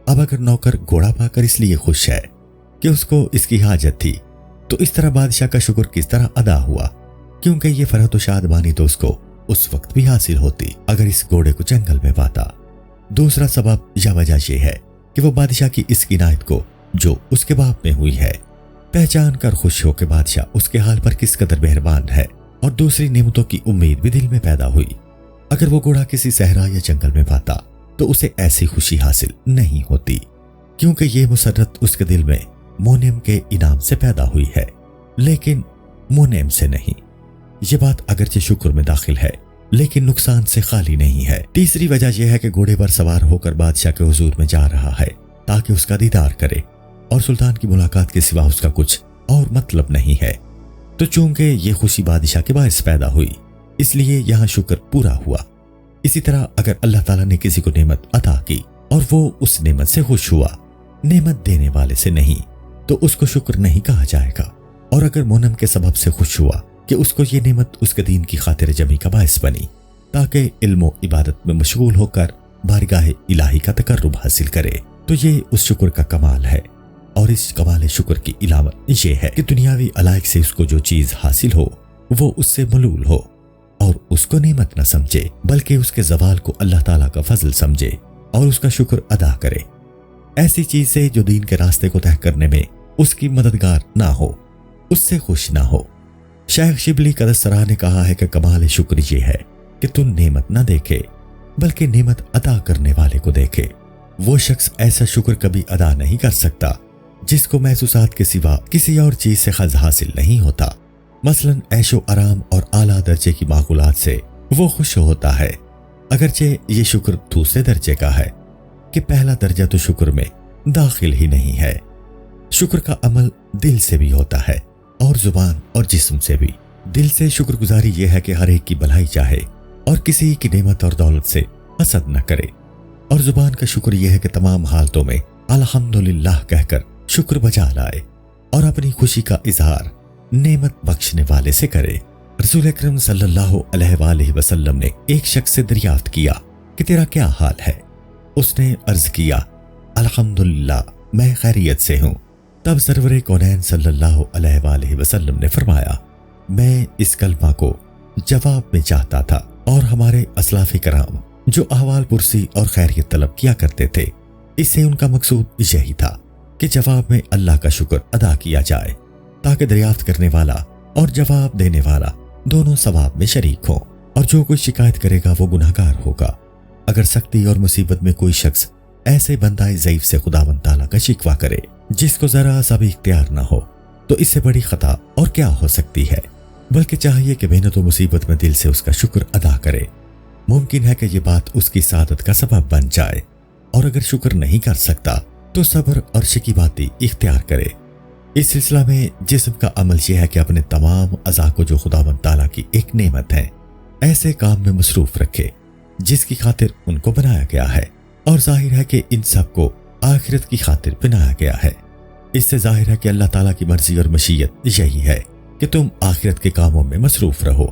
S1: اب اگر نوکر گھوڑا پا کر اس لیے خوش ہے کہ اس کو اس کی حاجت تھی، تو اس طرح بادشاہ کا شکر کس طرح ادا ہوا؟ کیونکہ یہ فرحت و شادمانی تو اس کو اس وقت بھی حاصل ہوتی اگر اس گھوڑے کو جنگل میں پاتا۔ دوسرا سبب یا وجہ یہ ہے کہ وہ بادشاہ کی اس عنایت کو جو اس کے باپ میں ہوئی ہے پہچان کر خوش ہو کہ بادشاہ اس کے حال پر کس قدر مہربان ہے، اور دوسری نعمتوں کی امید بھی دل میں پیدا ہوئی۔ اگر وہ گھوڑا کسی صحرا یا جنگل میں پاتا تو اسے ایسی خوشی حاصل نہیں ہوتی، کیونکہ یہ مسرت اس کے دل میں منعم کے انعام سے پیدا ہوئی ہے، لیکن منعم سے نہیں۔ یہ بات اگرچہ شکر میں داخل ہے لیکن نقصان سے خالی نہیں ہے۔ تیسری وجہ یہ ہے کہ گھوڑے پر سوار ہو کر بادشاہ کے حضور میں جا رہا ہے تاکہ اس کا دیدار کرے، اور سلطان کی ملاقات کے سوا اس کا کچھ اور مطلب نہیں ہے۔ تو چونکہ یہ خوشی بادشاہ کے باعث پیدا ہوئی، اس لیے یہاں شکر پورا ہوا۔ اسی طرح اگر اللہ تعالیٰ نے کسی کو نعمت عطا کی اور وہ اس نعمت سے خوش ہوا، نعمت دینے والے سے نہیں، تو اس کو شکر نہیں کہا جائے گا۔ اور اگر منعم کے سبب سے خوش ہوا کہ اس کو یہ نعمت اس کے دین کی خاطر جمی کا باعث بنی تاکہ علم و عبادت میں مشغول ہو کر بارگاہ الہی کا تقرب حاصل کرے، تو یہ اس شکر کا کمال ہے۔ اور اس کمال شکر کی علامت یہ ہے کہ دنیاوی علائق سے اس کو جو چیز حاصل ہو وہ اس سے ملول ہو اور اس کو نعمت نہ سمجھے، بلکہ اس کے زوال کو اللہ تعالیٰ کا فضل سمجھے اور اس کا شکر ادا کرے۔ ایسی چیز سے جو دین کے راستے کو طے کرنے میں اس کی مددگار نہ ہو، اس سے خوش نہ ہو۔ شیخ شبلی قدس سرا نے کہا ہے کہ کمال شکر یہ ہے کہ تم نعمت نہ دیکھے بلکہ نعمت عطا کرنے والے کو دیکھے۔ وہ شخص ایسا شکر کبھی ادا نہیں کر سکتا جس کو محسوسات کے سوا کسی اور چیز سے حظ حاصل نہیں ہوتا۔ مثلا عیش و آرام اور اعلیٰ درجے کی معقولات سے وہ خوش ہوتا ہے، اگرچہ یہ شکر دوسرے درجے کا ہے کہ پہلا درجہ تو شکر میں داخل ہی نہیں ہے۔ شکر کا عمل دل سے بھی ہوتا ہے اور زبان اور جسم سے بھی۔ دل سے شکر گزاری یہ ہے کہ ہر ایک کی بھلائی چاہے اور کسی کی نعمت اور دولت سے حسد نہ کرے، اور زبان کا شکر یہ ہے کہ تمام حالتوں میں الحمدللہ کہہ کر شکر بجا لائے اور اپنی خوشی کا اظہار نعمت بخشنے والے سے کرے۔ رسول اکرم صلی اللہ علیہ وآلہ وسلم نے ایک شخص سے دریافت کیا کہ تیرا کیا حال ہے؟ اس نے عرض کیا الحمدللہ میں خیریت سے ہوں۔ تب سرور کونین صلی اللہ علیہ وآلہ وسلم نے فرمایا میں اس کلمہ کو جواب میں چاہتا تھا، اور ہمارے اسلاف کرام جو احوال پرسی اور خیریت طلب کیا کرتے تھے، اس سے ان کا مقصود یہی تھا کہ جواب میں اللہ کا شکر ادا کیا جائے تاکہ دریافت کرنے والا اور جواب دینے والا دونوں ثواب میں شریک ہوں، اور جو کوئی شکایت کرے گا وہ گناہگار ہوگا۔ اگر سختی اور مصیبت میں کوئی شخص ایسے بندہ ضعیف سے خداوند تعالیٰ کا شکوہ کرے جس کو ذرا سا بھی اختیار نہ ہو، تو اس سے بڑی خطا اور کیا ہو سکتی ہے؟ بلکہ چاہیے کہ محنت و مصیبت میں دل سے اس کا شکر ادا کرے۔ ممکن ہے کہ یہ بات اس کی سعادت کا سبب بن جائے، اور اگر شکر نہیں کر سکتا تو صبر اور شکیباتی اختیار کرے۔ اس سلسلہ میں جسم کا عمل یہ ہے کہ اپنے تمام اعضاء کو جو خداوند تعالیٰ کی ایک نعمت ہے ایسے کام میں مصروف رکھے جس کی خاطر ان کو بنایا گیا ہے، اور ظاہر ہے کہ ان سب کو آخرت کی خاطر بنایا گیا ہے۔ اس سے ظاہر ہے کہ اللہ تعالیٰ کی مرضی اور مشیت یہی ہے کہ تم آخرت کے کاموں میں مصروف رہو۔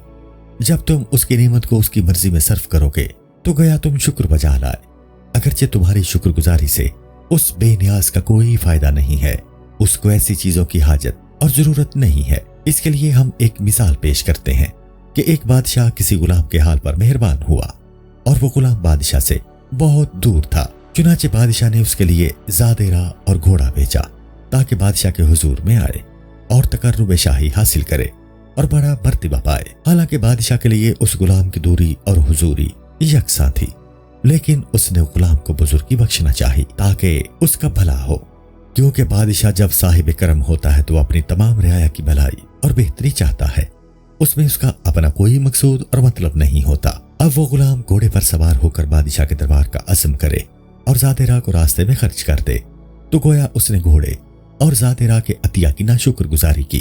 S1: جب تم اس کی نعمت کو اس کی مرضی میں صرف کرو گے تو گیا تم شکر بجا لائے، اگرچہ تمہاری شکر گزاری سے اس بے نیاز کا کوئی فائدہ نہیں ہے، اس کو ایسی چیزوں کی حاجت اور ضرورت نہیں ہے۔ اس کے لیے ہم ایک مثال پیش کرتے ہیں کہ ایک بادشاہ کسی غلام کے حال پر مہربان ہوا، اور وہ غلام بادشاہ سے بہت دور تھا۔ چنانچہ بادشاہ نے اس کے لیے زادے راہ اور گھوڑا بھیجا تاکہ بادشاہ کے حضور میں آئے اور تقرب شاہی حاصل کرے اور بڑا مرتبہ پائے۔ حالانکہ بادشاہ کے لیے اس غلام کی دوری اور حضوری یکساں تھی، لیکن اس نے غلام کو بزرگی بخشنا چاہی تاکہ اس کا بھلا ہو، کیونکہ بادشاہ جب صاحب کرم ہوتا ہے تو اپنی تمام رعایا کی بھلائی اور بہتری چاہتا ہے، اس میں اس کا اپنا کوئی مقصود اور مطلب نہیں ہوتا۔ اب وہ غلام گھوڑے پر سوار ہو کر بادشاہ کے دربار کا عزم کرے اور ذات راہ کو راستے میں خرچ کر دے، تو گویا اس نے گھوڑے اور ذات راہ کے عطیہ کی ناشکر گزاری کی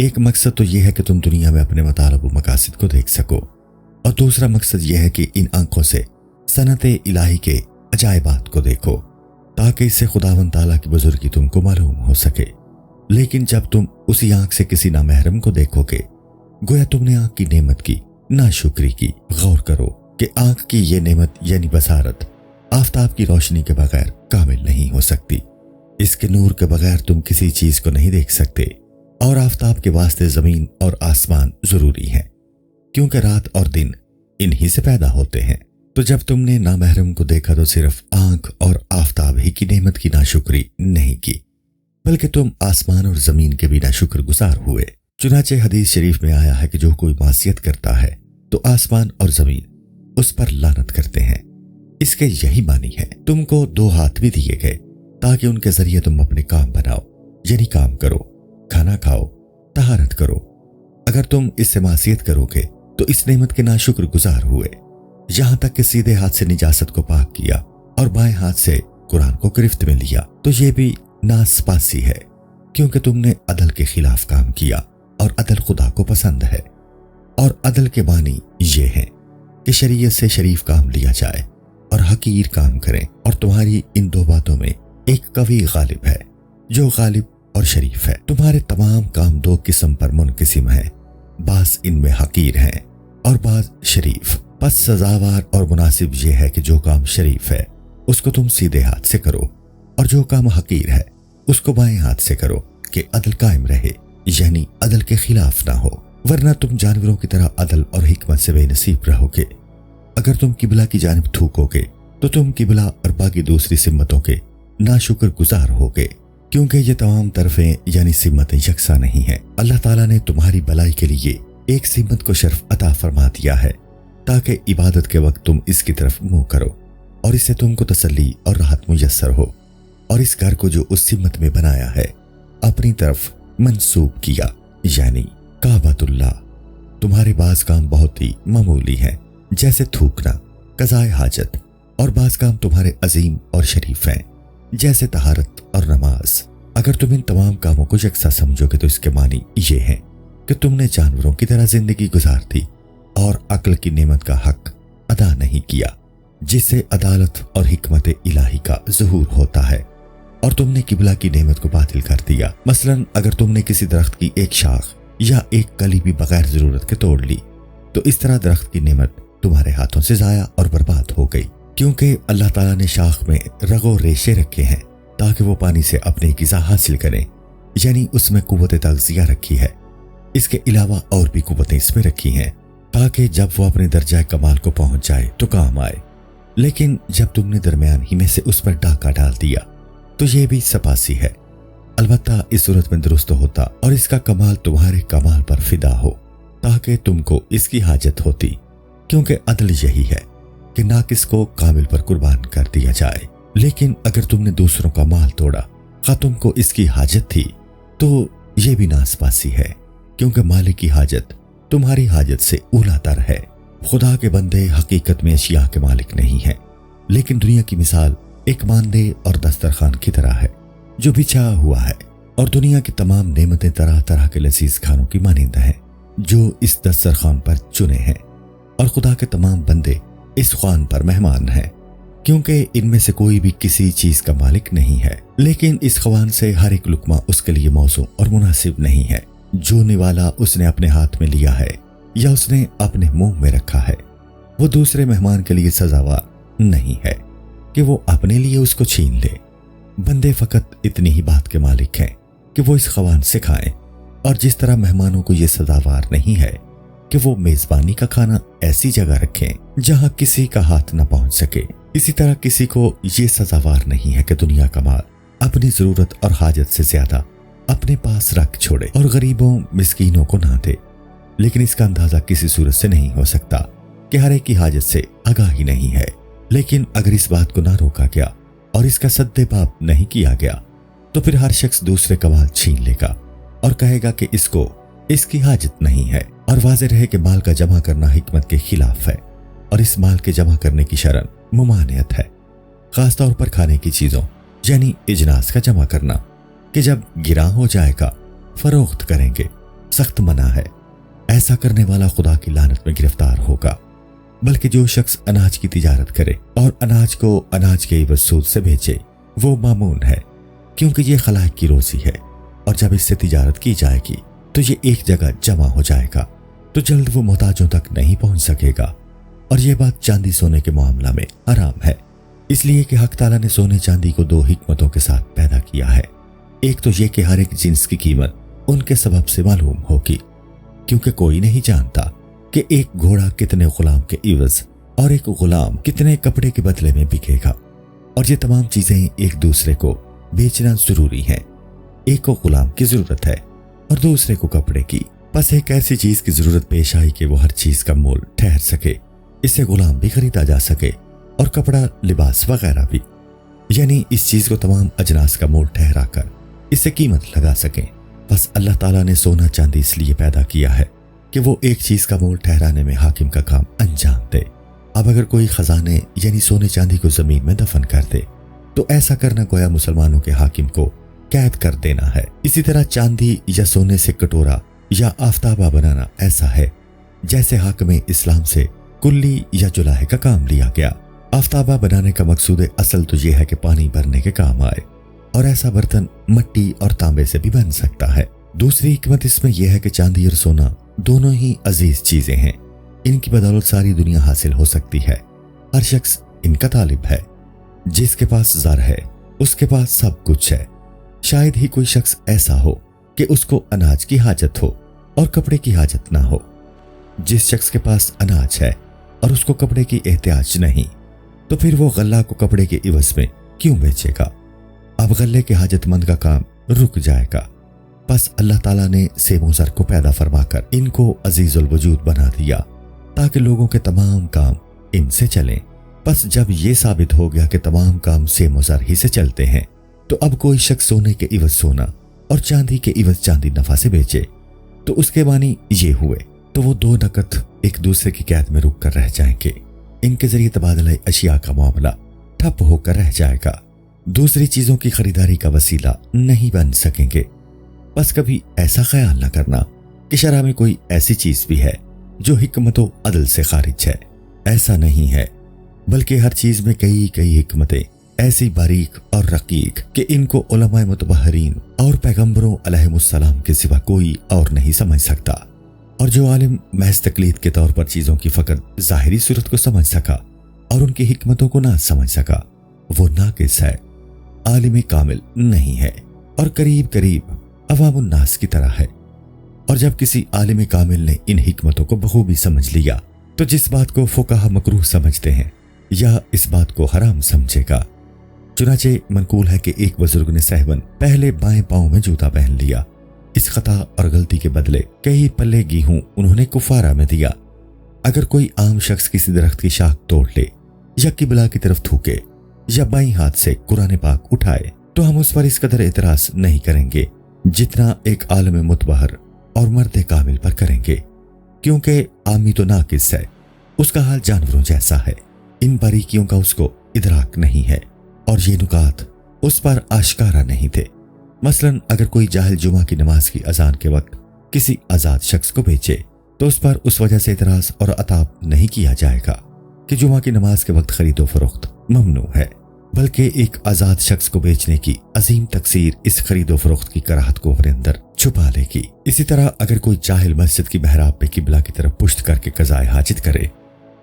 S1: ایک مقصد تو یہ ہے کہ تم دنیا میں اپنے مطالب و مقاصد کو دیکھ سکو، اور دوسرا مقصد یہ ہے کہ ان آنکھوں سے صنعت الہی کے عجائبات کو دیکھو، تاکہ اس سے خداوند تعالیٰ کی بزرگی تم کو معلوم ہو سکے۔ لیکن جب تم اسی آنکھ سے کسی نامحرم کو دیکھو گے، گویا تم نے آنکھ کی نعمت کی ناشکری کی۔ غور کرو کہ آنکھ کی یہ نعمت یعنی بصارت آفتاب کی روشنی کے بغیر کامل نہیں ہو سکتی۔ اس کے نور کے بغیر تم کسی چیز کو نہیں دیکھ سکتے، اور آفتاب کے واسطے زمین اور آسمان ضروری ہیں، کیونکہ رات اور دن انہی سے پیدا ہوتے ہیں۔ تو جب تم نے نامحرم کو دیکھا تو صرف آنکھ اور آفتاب ہی کی نعمت کی ناشکری نہیں کی، بلکہ تم آسمان اور زمین کے بھی ناشکر گزار ہوئے۔ چنانچہ حدیث شریف میں آیا ہے کہ جو کوئی معصیت کرتا ہے تو آسمان اور زمین اس پر لعنت کرتے ہیں۔ اس کے یہی معنی ہے تم کو 2 ہاتھ بھی دیے گئے تاکہ ان کے ذریعے تم اپنے کام بناؤ، یعنی کام کرو، کھانا کھاؤ، طہارت کرو۔ اگر تم اس سے معصیت کرو گے تو اس نعمت کے ناشکر گزار ہوئے، یہاں تک کہ سیدھے ہاتھ سے نجاست کو پاک کیا اور بائیں ہاتھ سے قرآن کو گرفت میں لیا، تو یہ بھی ناسپاسی ہے، کیونکہ تم نے عدل کے خلاف کام کیا، اور عدل خدا کو پسند ہے۔ اور عدل کے معنی یہ ہے کہ شریعت سے شریف کام لیا جائے اور حقیر کام کریں، اور تمہاری ان 2 باتوں میں ایک قوی غالب ہے جو غالب اور شریف ہے۔ تمہارے تمام کام 2 قسم پر منقسم ہیں، بعض ان میں حقیر ہیں اور بعض شریف۔ پس سزاوار اور مناسب یہ ہے کہ جو کام شریف ہے اس کو تم سیدھے ہاتھ سے کرو، اور جو کام حقیر ہے اس کو بائیں ہاتھ سے کرو، کہ عدل قائم رہے، یعنی عدل کے خلاف نہ ہو، ورنہ تم جانوروں کی طرح عدل اور حکمت سے بے نصیب رہو گے۔ اگر تم قبلہ کی جانب تھوکو گے تو تم قبلہ اور باقی دوسری سمتوں کے ناشکر گزار ہوگے، کیونکہ یہ تمام طرفیں یعنی سمتیں یکساں نہیں ہیں۔ اللہ تعالیٰ نے تمہاری بھلائی کے لیے ایک سمت کو شرف عطا فرما دیا ہے، تاکہ عبادت کے وقت تم اس کی طرف منہ کرو، اور اس سے تم کو تسلی اور راحت میسر ہو، اور اس گھر کو جو اس سمت میں بنایا ہے اپنی طرف منسوب کیا، یعنی کعبۃ اللہ۔ تمہارے بعض کام بہت ہی معمولی ہیں، جیسے تھوکنا، قضاء حاجت، اور بعض کام تمہارے عظیم اور شریف ہیں، جیسے طہارت اور نماز۔ اگر تم ان تمام کاموں کو یکساں سمجھو گے تو اس کے معنی یہ ہے کہ تم نے جانوروں کی طرح زندگی گزار دی اور عقل کی نعمت کا حق ادا نہیں کیا، جس سے عدالت اور حکمت الہی کا ظہور ہوتا ہے، اور تم نے قبلہ کی نعمت کو باطل کر دیا۔ مثلا اگر تم نے کسی درخت کی ایک شاخ یا ایک کلی بھی بغیر ضرورت کے توڑ لی تو اس طرح درخت کی نعمت تمہارے ہاتھوں سے ضائع اور برباد ہو گئی، کیونکہ اللہ تعالیٰ نے شاخ میں رگ و ریشے رکھے ہیں تاکہ وہ پانی سے اپنی غذا حاصل کریں، یعنی اس میں قوت تغذیہ رکھی ہے۔ اس کے علاوہ اور بھی قوتیں اس میں رکھی ہیں تاکہ جب وہ اپنے درجہ کمال کو پہنچ جائے تو کام آئے۔ لیکن جب تم نے درمیان ہی میں سے اس پر ڈاکہ ڈال دیا تو یہ بھی سپاسی ہے، البتہ اس صورت میں درست ہوتا اور اس کا کمال تمہارے کمال پر فدا ہو، تاکہ تم کو اس کی حاجت ہوتی، کیونکہ عدل یہی ہے کہ ناقص کو کامل پر قربان کر دیا جائے۔ لیکن اگر تم نے دوسروں کا مال توڑا خواہ تم کو اس کی حاجت تھی تو یہ بھی ناسپاسی ہے، کیونکہ مالک کی حاجت تمہاری حاجت سے اولیٰ تر ہے۔ خدا کے بندے حقیقت میں اشیاء کے مالک نہیں ہیں، لیکن دنیا کی مثال ایک ماندے اور دسترخوان کی طرح ہے جو بچھا ہوا ہے، اور دنیا کی تمام نعمتیں طرح طرح کے لذیذ کھانوں کی مانند ہیں جو اس دسترخوان پر چنے ہیں، اور خدا کے تمام بندے اس خوان پر مہمان ہیں، کیونکہ ان میں سے کوئی بھی کسی چیز کا مالک نہیں ہے، لیکن اس خوان سے ہر ایک لقمہ اس کے لیے موزوں اور مناسب نہیں ہے۔ جو نوالا اس نے اپنے ہاتھ میں لیا ہے یا اس نے اپنے منہ میں رکھا ہے وہ دوسرے مہمان کے لیے سزاوار نہیں ہے کہ وہ اپنے لیے اس کو چھین لے۔ بندے فقط اتنی ہی بات کے مالک ہیں کہ وہ اس خوان سے کھائیں، اور جس طرح مہمانوں کو یہ سزاوار نہیں ہے کہ وہ میزبانی کا کھانا ایسی جگہ رکھیں جہاں کسی کا ہاتھ نہ پہنچ سکے، اسی طرح کسی کو یہ سزاوار نہیں ہے کہ دنیا کا مال اپنی ضرورت اور حاجت سے زیادہ اپنے پاس رکھ چھوڑے اور غریبوں مسکینوں کو نہ دے۔ لیکن اس کا اندازہ کسی صورت سے نہیں ہو سکتا کہ ہر ایک کی حاجت سے آگاہ ہی نہیں ہے۔ لیکن اگر اس بات کو نہ روکا گیا اور اس کا سد باب نہیں کیا گیا تو پھر ہر شخص دوسرے کا مال چھین لے گا اور کہے گا کہ اس کو اس کی حاجت نہیں ہے، اور واضح رہے کہ مال کا جمع کرنا حکمت کے خلاف ہے، اور اس مال کے جمع کرنے کی شرع ممانعت ہے، خاص طور پر کھانے کی چیزوں یعنی اجناس کا جمع کرنا، کہ جب گراں ہو جائے گا فروخت کریں گے سخت منع ہے۔ ایسا کرنے والا خدا کی لعنت میں گرفتار ہوگا۔ بلکہ جو شخص اناج کی تجارت کرے اور اناج کو اناج کے عوض سود سے بیچے وہ مامون ہے، کیونکہ یہ خلائق کی روزی ہے، اور جب اس سے تجارت کی جائے گی تو یہ ایک جگہ جمع ہو جائے گا، تو جلد وہ محتاجوں تک نہیں پہنچ سکے گا۔ اور یہ بات چاندی سونے کے معاملہ میں حرام ہے، اس لیے کہ حق تعالیٰ نے سونے چاندی کو 2 حکمتوں کے ساتھ پیدا کیا ہے۔ ایک تو یہ کہ ہر ایک جنس کی قیمت ان کے سبب سے معلوم ہوگی، کیونکہ کوئی نہیں جانتا کہ ایک گھوڑا کتنے غلام کے عوض اور ایک غلام کتنے کپڑے کے بدلے میں بکے گا، اور یہ تمام چیزیں ایک دوسرے کو بیچنا ضروری ہے۔ ایک کو غلام کی ضرورت ہے اور دوسرے کو کپڑے کی، بس ایک ایسی چیز کی ضرورت پیش آئی کہ وہ ہر چیز کا مول ٹھہر سکے، اس سے غلام بھی خریدا جا سکے اور کپڑا، لباس وغیرہ بھی، یعنی اس چیز کو تمام اجناس کا مول ٹھہرا کر اس سے قیمت لگا سکیں۔ بس اللہ تعالیٰ نے سونا چاندی اس لیے پیدا کیا ہے کہ وہ ایک چیز کا مول ٹھہرانے میں حاکم کا کام انجام دے۔ اب اگر کوئی خزانے یعنی سونے چاندی کو زمین میں دفن کر دے تو ایسا کرنا گویا مسلمانوں کے حاکم کو قید کر دینا ہے۔ اسی طرح چاندی یا سونے سے کٹورا یا آفتابہ بنانا ایسا ہے جیسے حاکم اسلام سے کلی یا جلاہے کا کام لیا گیا۔ آفتابہ بنانے کا مقصود اصل تو یہ ہے کہ پانی بھرنے کے کام آئے، اور ایسا برتن مٹی اور تانبے سے بھی بن سکتا ہے۔ دوسری حکمت اس میں یہ ہے کہ چاندی اور سونا دونوں ہی عزیز چیزیں ہیں، ان کی بدولت ساری دنیا حاصل ہو سکتی ہے، ہر شخص ان کا طالب ہے۔ جس کے پاس زر ہے اس کے پاس سب کچھ ہے۔ شاید ہی کوئی شخص ایسا ہو کہ اس کو اناج کی حاجت ہو اور کپڑے کی حاجت نہ ہو۔ جس شخص کے پاس اناج ہے اور اس کو کپڑے کی احتیاج نہیں، تو پھر وہ غلہ کو کپڑے کے عوض میں کیوں بیچے گا؟ اب غلے کے حاجت مند کا کام رک جائے گا۔ بس اللہ تعالیٰ نے سیب و زر کو پیدا فرما کر ان کو عزیز الوجود بنا دیا تاکہ لوگوں کے تمام کام ان سے چلیں۔ بس جب یہ ثابت ہو گیا کہ تمام کام سیب و زر ہی سے چلتے ہیں، تو اب کوئی شخص سونے کے عوض سونا اور چاندی کے عوض چاندی نفع سے بیچے تو اس کے معنی یہ ہوئے تو وہ 2 نکت ایک دوسرے کی قید میں رک کر رہ جائیں گے۔ ان کے ذریعے تبادلہ اشیاء کا معاملہ ٹھپ ہو کر رہ جائے گا، دوسری چیزوں کی خریداری کا وسیلہ نہیں بن سکیں گے۔ بس کبھی ایسا خیال نہ کرنا کہ شرع میں کوئی ایسی چیز بھی ہے جو حکمت و عدل سے خارج ہے، ایسا نہیں ہے، بلکہ ہر چیز میں کئی حکمتیں ایسی باریک اور رقیق کہ ان کو علماء متبحرین اور پیغمبروں علیہم السلام کے سوا کوئی اور نہیں سمجھ سکتا۔ اور جو عالم محض تقلید کے طور پر چیزوں کی فقط ظاہری صورت کو سمجھ سکا اور ان کی حکمتوں کو نہ سمجھ سکا، وہ ناقص ہے، عالم کامل نہیں ہے، اور قریب عوام الناس کی طرح ہے۔ اور جب کسی عالم کامل نے ان حکمتوں کو بخوبی سمجھ لیا تو جس بات کو فقہا مکروہ سمجھتے ہیں یا اس بات کو حرام سمجھے گا۔ چنانچہ منقول ہے کہ ایک بزرگ نے سہون پہلے بائیں پاؤں میں جوتا پہن لیا، اس خطا اور غلطی کے بدلے کئی پلے گیہوں انہوں نے کفارہ میں دیا۔ اگر کوئی عام شخص کسی درخت کی شاخ توڑ لے یا قبلہ کی طرف تھوکے یا بائیں ہاتھ سے قرآن پاک اٹھائے تو ہم اس پر اس قدر اعتراض نہیں کریں گے جتنا ایک عالم متبحر اور مرد کامل پر کریں گے، کیونکہ عامی تو ناقص ہے، اس کا حال جانوروں جیسا ہے، ان باریکیوں کا اس کو ادراک نہیں ہے اور یہ نکات اس پر آشکارا نہیں تھے۔ مثلا اگر کوئی جاہل جمعہ کی نماز کی اذان کے وقت کسی آزاد شخص کو بیچے تو اس پر اس وجہ سے اعتراض اور عتاب نہیں کیا جائے گا کہ جمعہ کی نماز کے وقت خرید و فروخت ممنوع ہے، بلکہ ایک آزاد شخص کو بیچنے کی عظیم تقصیر اس خرید و فروخت کی کراہت کو اپنے اندر چھپا لے گی۔ اسی طرح اگر کوئی جاہل مسجد کی محراب پہ قبلہ کی طرف پشت کر کے قضائے حاجت کرے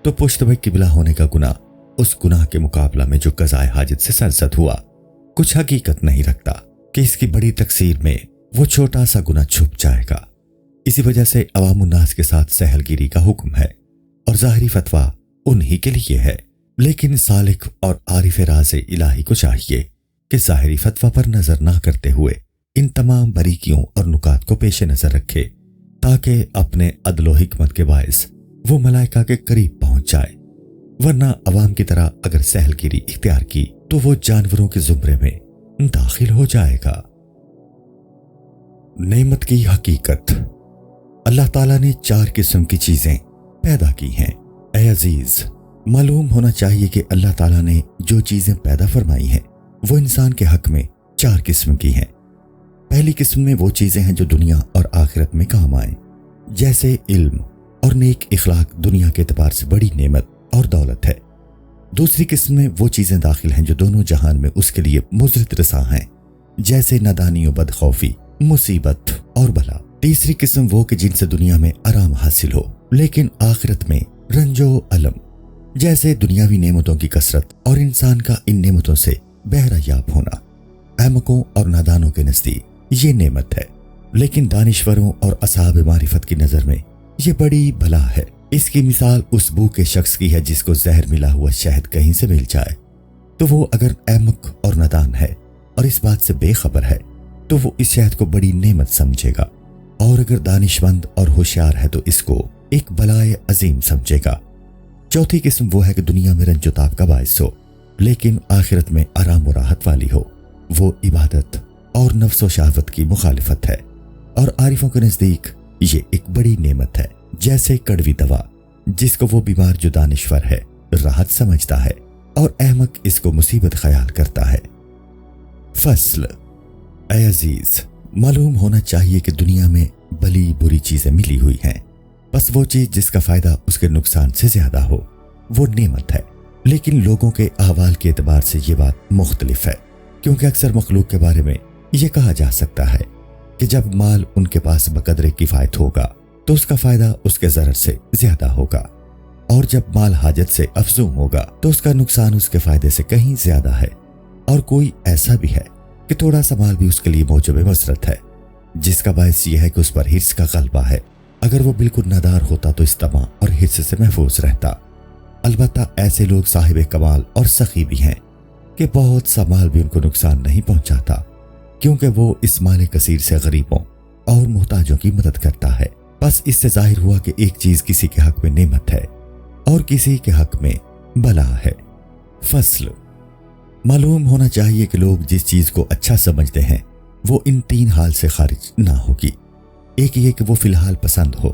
S1: تو پشت میں قبلہ ہونے کا گناہ اس گناہ کے مقابلہ میں جو قضائے حاجت سے سرزد ہوا کچھ حقیقت نہیں رکھتا کہ اس کی بڑی تقصیر میں وہ چھوٹا سا گناہ چھپ جائے گا۔ اسی وجہ سے عوام الناس کے ساتھ سہل گیری کا حکم ہے اور ظاہری فتویٰ انہی کے لیے ہے، لیکن سالک اور عارف راز الہی کو چاہیے کہ ظاہری فتویٰ پر نظر نہ کرتے ہوئے ان تمام باریکیوں اور نکات کو پیش نظر رکھے تاکہ اپنے عدل و حکمت کے باعث وہ ملائکہ کے قریب پہنچ جائے، ورنہ عوام کی طرح اگر سہل گیری اختیار کی تو وہ جانوروں کے زمرے میں داخل ہو جائے گا۔ نعمت کی حقیقت۔ اللہ تعالیٰ نے 4 قسم کی چیزیں پیدا کی ہیں۔ اے عزیز، معلوم ہونا چاہیے کہ اللہ تعالیٰ نے جو چیزیں پیدا فرمائی ہیں وہ انسان کے حق میں 4 قسم کی ہیں۔ پہلی پہلی قسم میں وہ چیزیں ہیں جو دنیا اور آخرت میں کام آئیں، جیسے علم اور نیک اخلاق دنیا کے اعتبار سے بڑی نعمت اور دولت ہے۔ دوسری قسم میں وہ چیزیں داخل ہیں جو دونوں جہان میں اس کے لیے مضرت رساں ہیں، جیسے نادانی و بدخوفی، مصیبت اور بلا۔ تیسری قسم وہ کہ جن سے دنیا میں آرام حاصل ہو لیکن آخرت میں رنج و الم، جیسے دنیاوی نعمتوں کی کثرت اور انسان کا ان نعمتوں سے بہرہ یاب ہونا۔ احمقوں اور نادانوں کے نزدیک یہ نعمت ہے، لیکن دانشوروں اور اصحاب معرفت کی نظر میں یہ بڑی بلا ہے۔ اس کی مثال اس بھوکے شخص کی ہے جس کو زہر ملا ہوا شہد کہیں سے مل جائے تو وہ اگر احمق اور نادان ہے اور اس بات سے بے خبر ہے تو وہ اس شہد کو بڑی نعمت سمجھے گا، اور اگر دانشمند اور ہوشیار ہے تو اس کو ایک بلائے عظیم سمجھے گا۔ چوتھی قسم وہ ہے کہ دنیا میں رنج و تاب کا باعث ہو لیکن آخرت میں آرام و راحت والی ہو۔ وہ عبادت اور نفس و شہوت کی مخالفت ہے، اور عارفوں کے نزدیک یہ ایک بڑی نعمت ہے، جیسے کڑوی دوا جس کو وہ بیمار جو دانشور ہے راحت سمجھتا ہے اور احمق اس کو مصیبت خیال کرتا ہے۔ فصل۔ اے عزیز، معلوم ہونا چاہیے کہ دنیا میں بلی بری چیزیں ملی ہوئی ہیں، بس وہ چیز جس کا فائدہ اس کے نقصان سے زیادہ ہو وہ نعمت ہے، لیکن لوگوں کے احوال کے اعتبار سے یہ بات مختلف ہے، کیونکہ اکثر مخلوق کے بارے میں یہ کہا جا سکتا ہے کہ جب مال ان کے پاس بقدر کفایت ہوگا تو اس کا فائدہ اس کے ضرر سے زیادہ ہوگا، اور جب مال حاجت سے افزوں ہوگا تو اس کا نقصان اس کے فائدے سے کہیں زیادہ ہے۔ اور کوئی ایسا بھی ہے کہ تھوڑا سا مال بھی اس کے لیے موجب مسرت ہے، جس کا باعث یہ ہے کہ اس پر حرص کا غلبہ ہے۔ اگر وہ بالکل نادار ہوتا تو اس طمع اور حرص سے محفوظ رہتا۔ البتہ ایسے لوگ صاحب کمال اور سخی بھی ہیں کہ بہت سا مال بھی ان کو نقصان نہیں پہنچاتا، کیونکہ وہ اس مال کثیر سے غریبوں اور محتاجوں کی مدد کرتا ہے۔ بس اس سے ظاہر ہوا کہ ایک چیز کسی کے حق میں نعمت ہے اور کسی کے حق میں بلا ہے۔ فصل۔ معلوم ہونا چاہیے کہ لوگ جس چیز کو اچھا سمجھتے ہیں وہ ان تین حال سے خارج نہ ہوگی۔ ایک یہ کہ وہ فی الحال پسند ہو،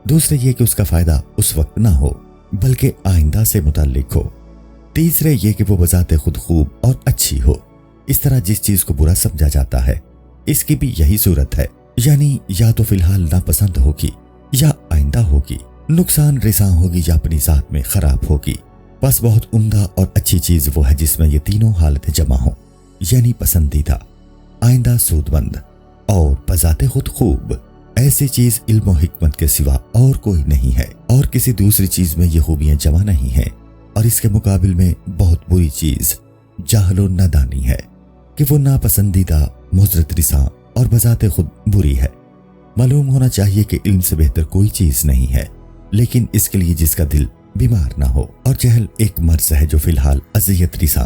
S1: دوسرے یہ کہ اس کا فائدہ اس وقت نہ ہو بلکہ آئندہ سے متعلق ہو، تیسرے یہ کہ وہ بذات خود خوب اور اچھی ہو۔ اس طرح جس چیز کو برا سمجھا جاتا ہے اس کی بھی یہی صورت ہے، یعنی یا تو فی الحال ناپسند ہوگی یا آئندہ ہوگی، نقصان رساں ہوگی یا اپنی ذات میں خراب ہوگی۔ بس بہت عمدہ اور اچھی چیز وہ ہے جس میں یہ تینوں حالتیں جمع ہوں، یعنی پسندیدہ، آئندہ سود مند اور بذات خود خوب۔ ایسی چیز علم و حکمت کے سوا اور کوئی نہیں ہے، اور کسی دوسری چیز میں یہ خوبیاں جمع نہیں ہیں۔ اور اس کے مقابل میں بہت بری چیز جہل و نادانی ہے کہ وہ ناپسندیدہ، مضرت رساں اور بذات خود بری ہے۔ معلوم ہونا چاہیے کہ علم سے بہتر کوئی چیز نہیں ہے، لیکن اس کے لیے جس کا دل بیمار نہ ہو، اور جہل ایک مرض ہے جو فی الحال اذیت رساں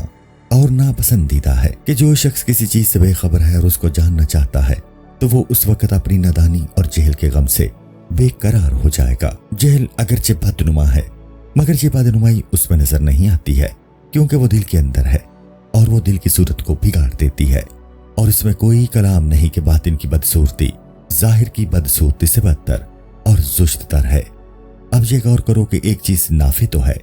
S1: اور ناپسندیدہ ہے کہ جو شخص کسی چیز سے بے خبر ہے اور اس کو جاننا چاہتا ہے تو وہ اس وقت اپنی نادانی اور جہل کے غم سے بے قرار ہو جائے گا۔ جہل اگرچہ بدنما ہے مگر یہ بدنمائی اس میں نظر نہیں آتی ہے، کیونکہ وہ دل کے اندر ہے اور وہ دل کی صورت کو بگاڑ دیتی ہے، اور اس میں کوئی کلام نہیں کہ باطن کی بدصورتی ظاہر کی بدصورتی سے بدتر اور زشت تر ہے۔ اب یہ غور کرو کہ ایک چیز نافع تو ہے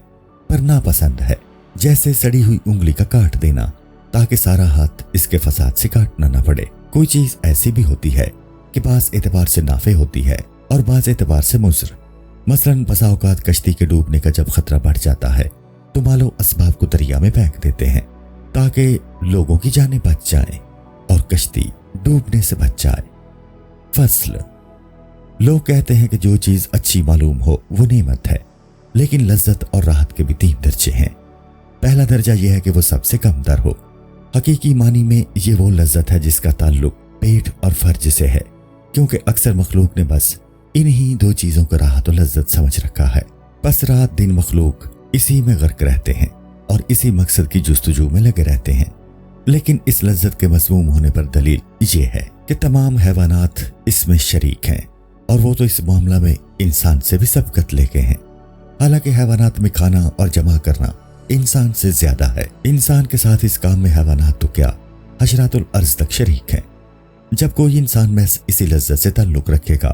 S1: پر ناپسند ہے، جیسے سڑی ہوئی انگلی کا کاٹ دینا تاکہ سارا ہاتھ اس کے فساد سے کاٹنا نہ پڑے۔ کوئی چیز ایسی بھی ہوتی ہے کہ بعض اعتبار سے نافع ہوتی ہے اور بعض اعتبار سے مضر۔ مثلاً بسا اوقات کشتی کے ڈوبنے کا جب خطرہ بڑھ جاتا ہے تو مال و اسباب کو دریا میں پھینک دیتے ہیں تاکہ لوگوں کی جانیں بچ جائیں اور کشتی ڈوبنے سے بچ جائے۔ فصل۔ لوگ کہتے ہیں کہ جو چیز اچھی معلوم ہو وہ نعمت ہے، لیکن لذت اور راحت کے بھی 3 درجے ہیں۔ پہلا درجہ یہ ہے کہ وہ سب سے کم تر ہو۔ حقیقی معنی میں یہ وہ لذت ہے جس کا تعلق پیٹ اور فرج سے ہے، کیونکہ اکثر مخلوق نے بس انہی 2 چیزوں کو راحت و لذت سمجھ رکھا ہے۔ بس رات دن مخلوق اسی میں غرق رہتے ہیں اور اسی مقصد کی جستجو میں لگے رہتے ہیں۔ لیکن اس لذت کے مذموم ہونے پر دلیل یہ ہے کہ تمام حیوانات اس میں شریک ہیں، اور وہ تو اس معاملہ میں انسان سے بھی سبقت لے کے ہیں۔ حالانکہ حیوانات میں کھانا اور جمع کرنا انسان سے زیادہ ہے۔ انسان کے ساتھ اس کام میں حیوانات تو کیا، حشرات الارض تک شریک ہیں۔ جب کوئی انسان محض اسی لذت سے تعلق رکھے گا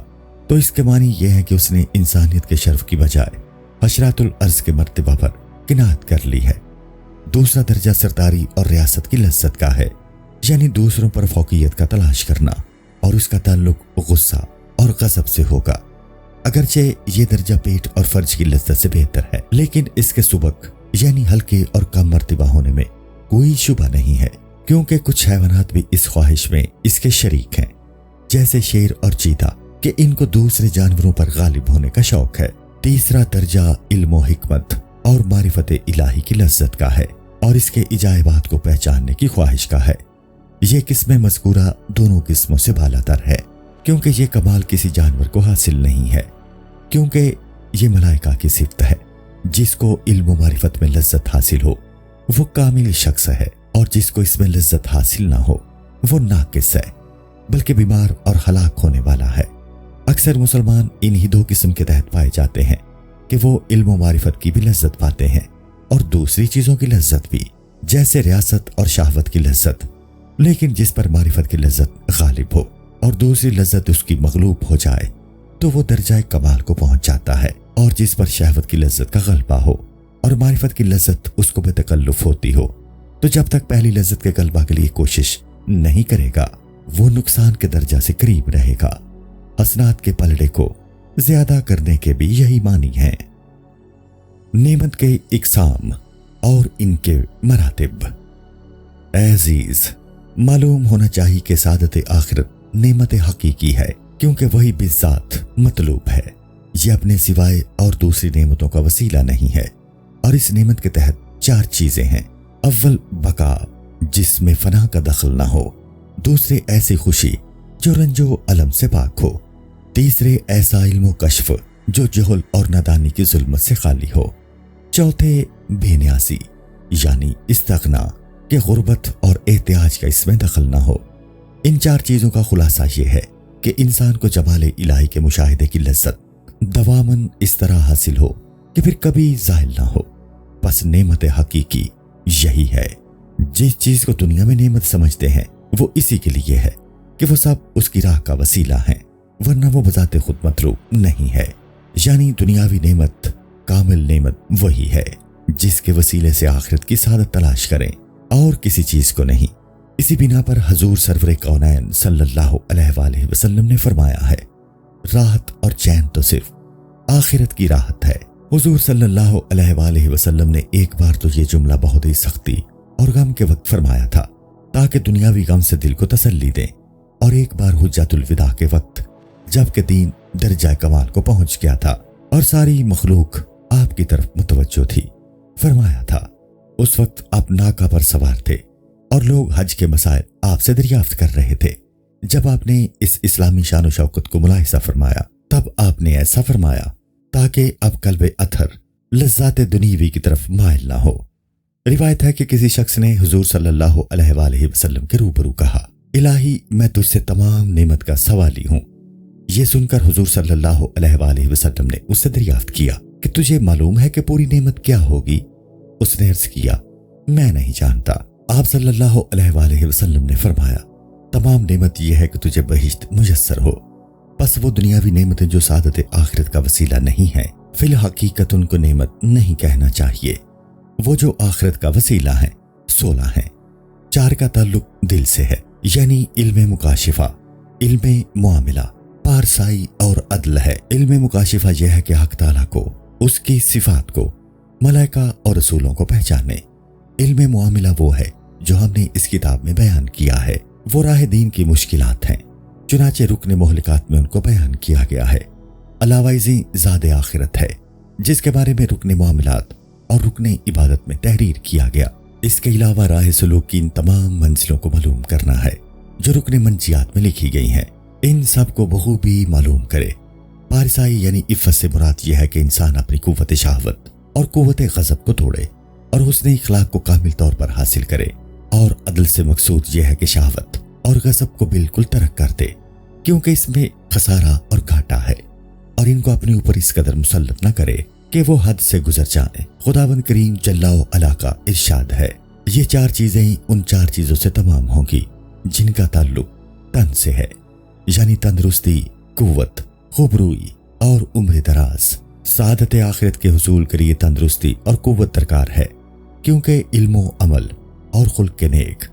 S1: تو اس کے معنی یہ ہے کہ اس نے انسانیت کے شرف کی بجائے حشرات الارض کے مرتبہ پر کنایت کر لی ہے۔ دوسرا درجہ سرداری اور ریاست کی لذت کا ہے، یعنی دوسروں پر فوقیت کا تلاش کرنا اور اس کا تعلق غصہ اور غضب سے ہوگا۔ اگرچہ یہ درجہ پیٹ اور فرج کی لذت سے بہتر ہے، لیکن اس کے سبک یعنی ہلکے اور کم مرتبہ ہونے میں کوئی شبہ نہیں ہے، کیونکہ کچھ حیوانات بھی اس خواہش میں اس کے شریک ہیں، جیسے شیر اور چیتا، کہ ان کو دوسرے جانوروں پر غالب ہونے کا شوق ہے۔ تیسرا درجہ علم و حکمت اور معرفت الہی کی لذت کا ہے، اور اس کے عجائبات کو پہچاننے کی خواہش کا ہے۔ یہ قسم مذکورہ دونوں قسموں سے بالا تر ہے، کیونکہ یہ کمال کسی جانور کو حاصل نہیں ہے، کیونکہ یہ ملائکہ کی صفت ہے۔ جس کو علم و معرفت میں لذت حاصل ہو وہ کامل شخص ہے، اور جس کو اس میں لذت حاصل نہ ہو وہ ناقص ہے، بلکہ بیمار اور ہلاک ہونے والا ہے۔ اکثر مسلمان انہی دو قسم کے تحت پائے جاتے ہیں کہ وہ علم و معرفت کی بھی لذت پاتے ہیں اور دوسری چیزوں کی لذت بھی، جیسے ریاست اور شہوت کی لذت، لیکن جس پر معرفت کی لذت غالب ہو اور دوسری لذت اس کی مغلوب ہو جائے تو وہ درجہ کمال کو پہنچ جاتا ہے، اور جس پر شہوت کی لذت کا غلبہ ہو اور معرفت کی لذت اس کو بے تکلف ہوتی ہو، تو جب تک پہلی لذت کے غلبہ کے لیے کوشش نہیں کرے گا وہ نقصان کے درجہ سے قریب رہے گا۔ حسنات کے پلڑے کو زیادہ کرنے کے بھی یہی معنی ہیں۔ نعمت کے اقسام اور ان کے مراتب۔ اے عزیز، معلوم ہونا چاہیے کہ سعادت آخرت نعمت حقیقی ہے، کیونکہ وہی بذات مطلوب ہے۔ یہ اپنے سوائے اور دوسری نعمتوں کا وسیلہ نہیں ہے، اور اس نعمت کے تحت 4 چیزیں ہیں۔ اول بقا، جس میں فنا کا دخل نہ ہو۔ دوسرے ایسی خوشی جو رنج و الم سے پاک ہو۔ تیسرے ایسا علم و کشف جو جہل اور نادانی کی ظلمت سے خالی ہو۔ چوتھے بے نیازی یعنی استغنا، کہ غربت اور احتیاج کا اس میں دخل نہ ہو۔ ان 4 چیزوں کا خلاصہ یہ ہے کہ انسان کو جمال الہی کے مشاہدے کی لذت دواماً اس طرح حاصل ہو کہ پھر کبھی زائل نہ ہو۔ بس نعمت حقیقی یہی ہے۔ جس چیز کو دنیا میں نعمت سمجھتے ہیں وہ اسی کے لیے ہے کہ وہ سب اس کی راہ کا وسیلہ ہیں، ورنہ وہ بذات خود مطلوب نہیں ہے۔ یعنی دنیاوی نعمت، کامل نعمت وہی ہے جس کے وسیلے سے آخرت کی سعادت تلاش کریں، اور کسی چیز کو نہیں۔ اسی بنا پر حضور سرور کونین صلی اللہ علیہ وآلہ وسلم نے فرمایا ہے، راحت اور چین تو صرف آخرت کی راحت ہے۔ حضور صلی اللہ علیہ وآلہ وسلم نے ایک بار تو یہ جملہ بہت ہی سختی اور غم کے وقت فرمایا تھا تاکہ دنیاوی غم سے دل کو تسلی دیں، اور ایک بار حجت الوداع کے وقت جب کہ دین درجہ کمال کو پہنچ گیا تھا اور ساری مخلوق آپ کی طرف متوجہ تھی، فرمایا تھا۔ اس وقت آپ ناکہ پر سوار تھے اور لوگ حج کے مسائل آپ سے دریافت کر رہے تھے۔ جب آپ نے اس اسلامی شان و شوکت کو ملاحظہ فرمایا تب آپ نے ایسا فرمایا تاکہ اب قلب اطہر لذات دنیوی کی طرف مائل نہ ہو۔ روایت ہے کہ کسی شخص نے حضور صلی اللہ علیہ وآلہ وسلم کے روبرو کہا، الہی میں تجھ سے تمام نعمت کا سوالی ہوں۔ یہ سن کر حضور صلی اللہ علیہ وآلہ وسلم نے اس سے دریافت کیا کہ تجھے معلوم ہے کہ پوری نعمت کیا ہوگی؟ اس نے عرض کیا، میں نہیں جانتا۔ آپ صلی اللہ علیہ وآلہ وسلم نے فرمایا، تمام نعمت یہ ہے کہ تجھے بہشت میسر ہو۔ بس وہ دنیاوی نعمتیں جو سعادت آخرت کا وسیلہ نہیں ہے، فی الحقیقت ان کو نعمت نہیں کہنا چاہیے۔ وہ جو آخرت کا وسیلہ ہیں 16 ہیں۔ 4 کا تعلق دل سے ہے، یعنی علم مکاشفہ، علم معاملہ، پارسائی اور عدل ہے۔ علم مکاشفہ یہ ہے کہ حق تعالیٰ کو، اس کی صفات کو، ملائکہ اور رسولوں کو پہچانے۔ علم معاملہ وہ ہے جو ہم نے اس کتاب میں بیان کیا ہے۔ وہ راہ دین کی مشکلات ہیں، چنانچہ رکن مہلکات میں ان کو بیان کیا گیا ہے۔ علاوہ ازیں ذات آخرت ہے جس کے بارے میں رکن معاملات اور رکن عبادت میں تحریر کیا گیا۔ اس کے علاوہ راہ سلوک کی ان تمام منزلوں کو معلوم کرنا ہے جو رکن منجیات میں لکھی گئی ہیں۔ ان سب کو بخوبی معلوم کرے۔ پارسائی یعنی عفت سے مراد یہ ہے کہ انسان اپنی قوت شہوت اور قوت غضب کو توڑے اور حسن اخلاق کو کامل طور پر حاصل کرے، اور عدل سے مقصود یہ ہے کہ شہوت اور غضب کو بالکل ترک کر دے، کیونکہ اس میں خسارہ اور گھاٹا ہے، اور ان کو اپنے اوپر اس قدر مسلط نہ کرے کہ وہ حد سے گزر جائیں۔ خداوند کریم جل وعلا کا ارشاد ہے، یہ 4 چیزیں ان 4 چیزوں سے تمام ہوں گی جن کا تعلق تن سے ہے، یعنی تندرستی، قوت، خوبروئی اور عمر دراز۔ سعادت آخرت کے حصول کے لیے تندرستی اور قوت درکار ہے، کیونکہ علم و عمل اور خلق نیک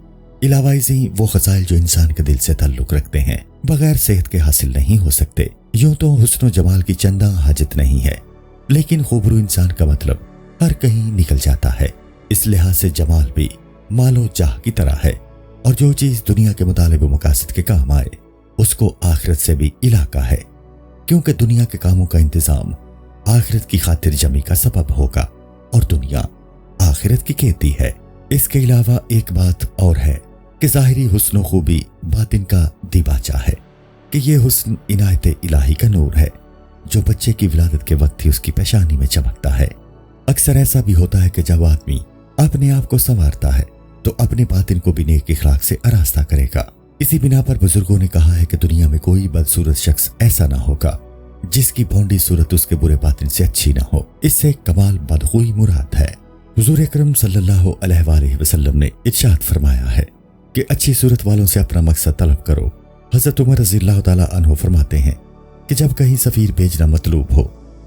S1: علاوہ ازیں وہ خصائل جو انسان کے دل سے تعلق رکھتے ہیں بغیر صحت کے حاصل نہیں ہو سکتے۔ یوں تو حسن و جمال کی چندہ حاجت نہیں ہے، لیکن خوبرو انسان کا مطلب ہر کہیں نکل جاتا ہے۔ اس لحاظ سے جمال بھی مال و جاہ کی طرح ہے، اور جو چیز دنیا کے مطالب و مقاصد کے کام آئے اس کو آخرت سے بھی علاقہ ہے، کیونکہ دنیا کے کاموں کا انتظام آخرت کی خاطر جمی کا سبب ہوگا، اور دنیا آخرت کی کھیتی ہے۔ اس کے علاوہ ایک بات اور ہے کہ ظاہری حسن و خوبی باطن کا دیباچہ ہے، کہ یہ حسن عنایت الہی کا نور ہے جو بچے کی ولادت کے وقت ہی اس کی پیشانی میں چمکتا ہے۔ اکثر ایسا بھی ہوتا ہے کہ جب آدمی اپنے آپ کو سنوارتا ہے تو اپنے باطن کو بھی نیک اخلاق سے آراستہ کرے گا۔ اسی بنا پر بزرگوں نے کہا ہے کہ دنیا میں کوئی بدصورت شخص ایسا نہ ہوگا جس کی بھونڈی صورت اس کے برے باطن سے اچھی نہ ہو۔ اس سے کمال بدخوئی مراد ہے۔ حضور اکرم صلی اللہ علیہ وآلہ وسلم نے ارشاد فرمایا ہے کہ اچھی صورت والوں سے اپنا مقصد طلب کرو۔ حضرت عمر رضی اللہ تعالیٰ عنہ فرماتے ہیں کہ جب کہیں سفیر بھیجنا مطلوب ہو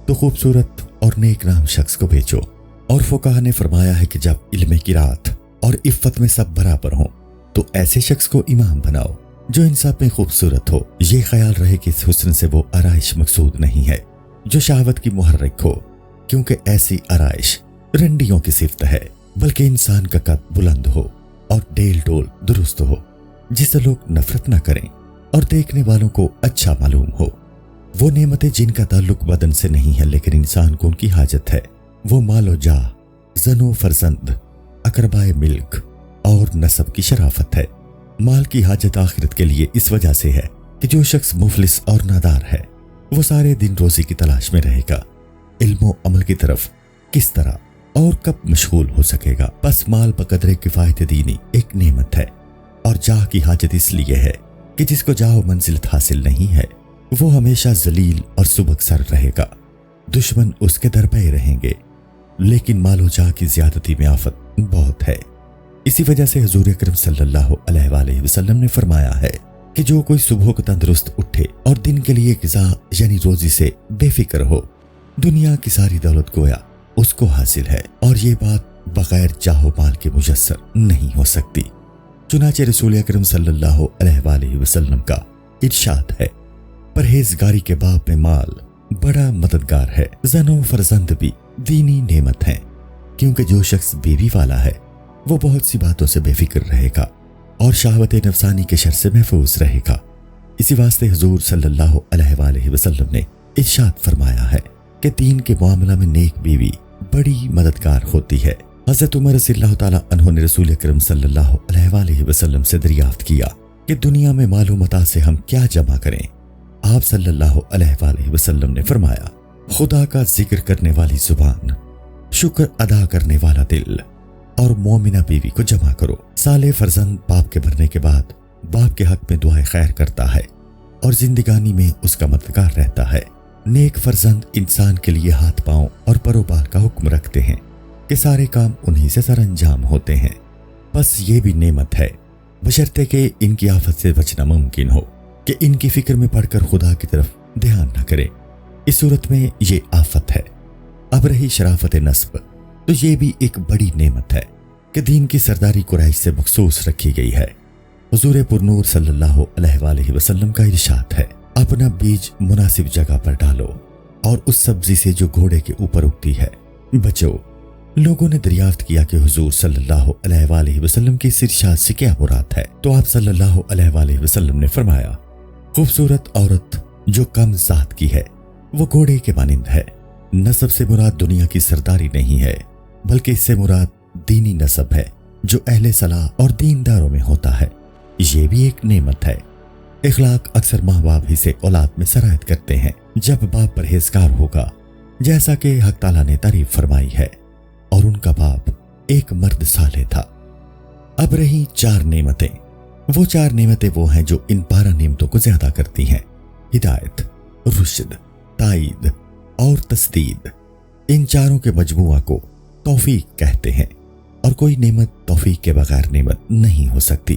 S1: تو خوبصورت اور نیک نام شخص کو بھیجو، اور فقہا نے فرمایا ہے کہ جب علم قرات اور عفت میں سب برابر ہوں تو ایسے شخص کو امام بناؤ جو انصاف میں خوبصورت ہو۔ یہ خیال رہے کہ اس حسن سے وہ آرائش مقصود نہیں ہے جو شہوت کی محرک ہو، کیونکہ ایسی آرائش رنڈیوں کی صفت ہے، بلکہ انسان کا قد بلند ہو اور ڈیل ڈول درست ہو، جس سے لوگ نفرت نہ کریں اور دیکھنے والوں کو اچھا معلوم ہو۔ وہ نعمتیں جن کا تعلق بدن سے نہیں ہے لیکن انسان کو ان کی حاجت ہے، وہ مال و جاہ، زن و فرزند، اقربائے ملک اور نسب کی شرافت ہے۔ مال کی حاجت آخرت کے لیے اس وجہ سے ہے کہ جو شخص مفلس اور نادار ہے وہ سارے دن روزی کی تلاش میں رہے گا، علم و عمل کی طرف کس طرح اور کب مشغول ہو سکے گا؟ بس مال بقدر کفایت دینی ایک نعمت ہے، اور جاہ کی حاجت اس لیے ہے کہ جس کو جاہ و منزلت حاصل نہیں ہے وہ ہمیشہ ذلیل اور سبک سر رہے گا، دشمن اس کے در پہ رہیں گے۔ لیکن مال و جاہ کی زیادتی میں آفت بہت ہے۔ اسی وجہ سے حضور اکرم صلی اللہ علیہ وآلہ وسلم نے فرمایا ہے کہ جو کوئی صبح کو تندرست اٹھے اور دن کے لیے غذا یعنی روزی سے بے فکر ہو، دنیا کی ساری دولت گویا اس کو حاصل ہے، اور یہ بات بغیر جاہ و مال کے میسر نہیں ہو سکتی۔ چنانچہ رسول اکرم صلی اللہ علیہ وآلہ وسلم کا ارشاد ہے، پرہیزگاری کے باب میں مال بڑا مددگار ہے، زن و فرزند بھی دینی نعمت ہیں، کیونکہ جو شخص بیوی والا ہے وہ بہت سی باتوں سے بے فکر رہے گا اور شہوت نفسانی کے شر سے محفوظ رہے گا۔ اسی واسطے حضور صلی اللہ علیہ وآلہ وسلم نے ارشاد فرمایا ہے کہ دین کے معاملہ میں نیک بیوی بڑی مددگار ہوتی ہے۔ حضرت عمر رضی اللہ تعالیٰ عنہ نے رسول اکرم صلی اللہ علیہ وآلہ وسلم سے دریافت کیا کہ دنیا میں مال و متاع سے ہم کیا جمع کریں؟ آپ صلی اللہ علیہ وآلہ وسلم نے فرمایا، خدا کا ذکر کرنے والی زبان، شکر ادا کرنے والا دل اور مومنہ بیوی کو جمع کرو۔ صالح فرزند باپ کے مرنے کے بعد باپ کے حق میں دعائے خیر کرتا ہے اور زندگانی میں اس کا مددگار رہتا ہے۔ نیک فرزند انسان کے لیے ہاتھ پاؤں اور پر و بال کا حکم رکھتے ہیں کہ سارے کام انہی سے سر انجام ہوتے ہیں۔ بس یہ بھی نعمت ہے بشرطے کہ ان کی آفت سے بچنا ممکن ہو کہ ان کی فکر میں پڑھ کر خدا کی طرف دھیان نہ کرے۔ اس صورت میں یہ آفت ہے۔ اب رہی شرافت نسب، تو یہ بھی ایک بڑی نعمت ہے کہ دین کی سرداری قریش سے مخصوص رکھی گئی ہے۔ حضور پرنور صلی اللہ علیہ وآلہ وسلم کا ارشاد ہے، اپنا بیج مناسب جگہ پر ڈالو اور اس سبزی سے جو گھوڑے کے اوپر اگتی ہے بچو۔ لوگوں نے دریافت کیا کہ حضور صلی اللہ علیہ وآلہ وسلم کی اس ارشاد سے کیا مراد ہے؟ تو آپ صلی اللہ علیہ وآلہ وسلم نے فرمایا، خوبصورت عورت جو کم ذات کی ہے وہ گھوڑے کے مانند ہے۔ نسب سے مراد دنیا کی سرداری نہیں ہے، بلکہ اس سے مراد دینی نسب ہے جو اہل صلاح اور دینداروں میں ہوتا ہے۔ یہ بھی ایک نعمت ہے۔ اخلاق اکثر ماں باپ ہی سے اولاد میں سرایت کرتے ہیں۔ جب باپ پرہیزگار ہوگا، جیسا کہ حق تعالیٰ نے تعریف فرمائی ہے، اور ان کا باپ ایک مرد صالح تھا۔ اب رہی 4 نعمتیں۔ وہ 4 نعمتیں وہ ہیں جو ان 12 نعمتوں کو زیادہ کرتی ہیں: ہدایت، رشد، تائید اور تسدید۔ ان چاروں کے مجموعہ کو توفیق کہتے ہیں، اور کوئی نعمت توفیق کے بغیر نعمت نہیں ہو سکتی۔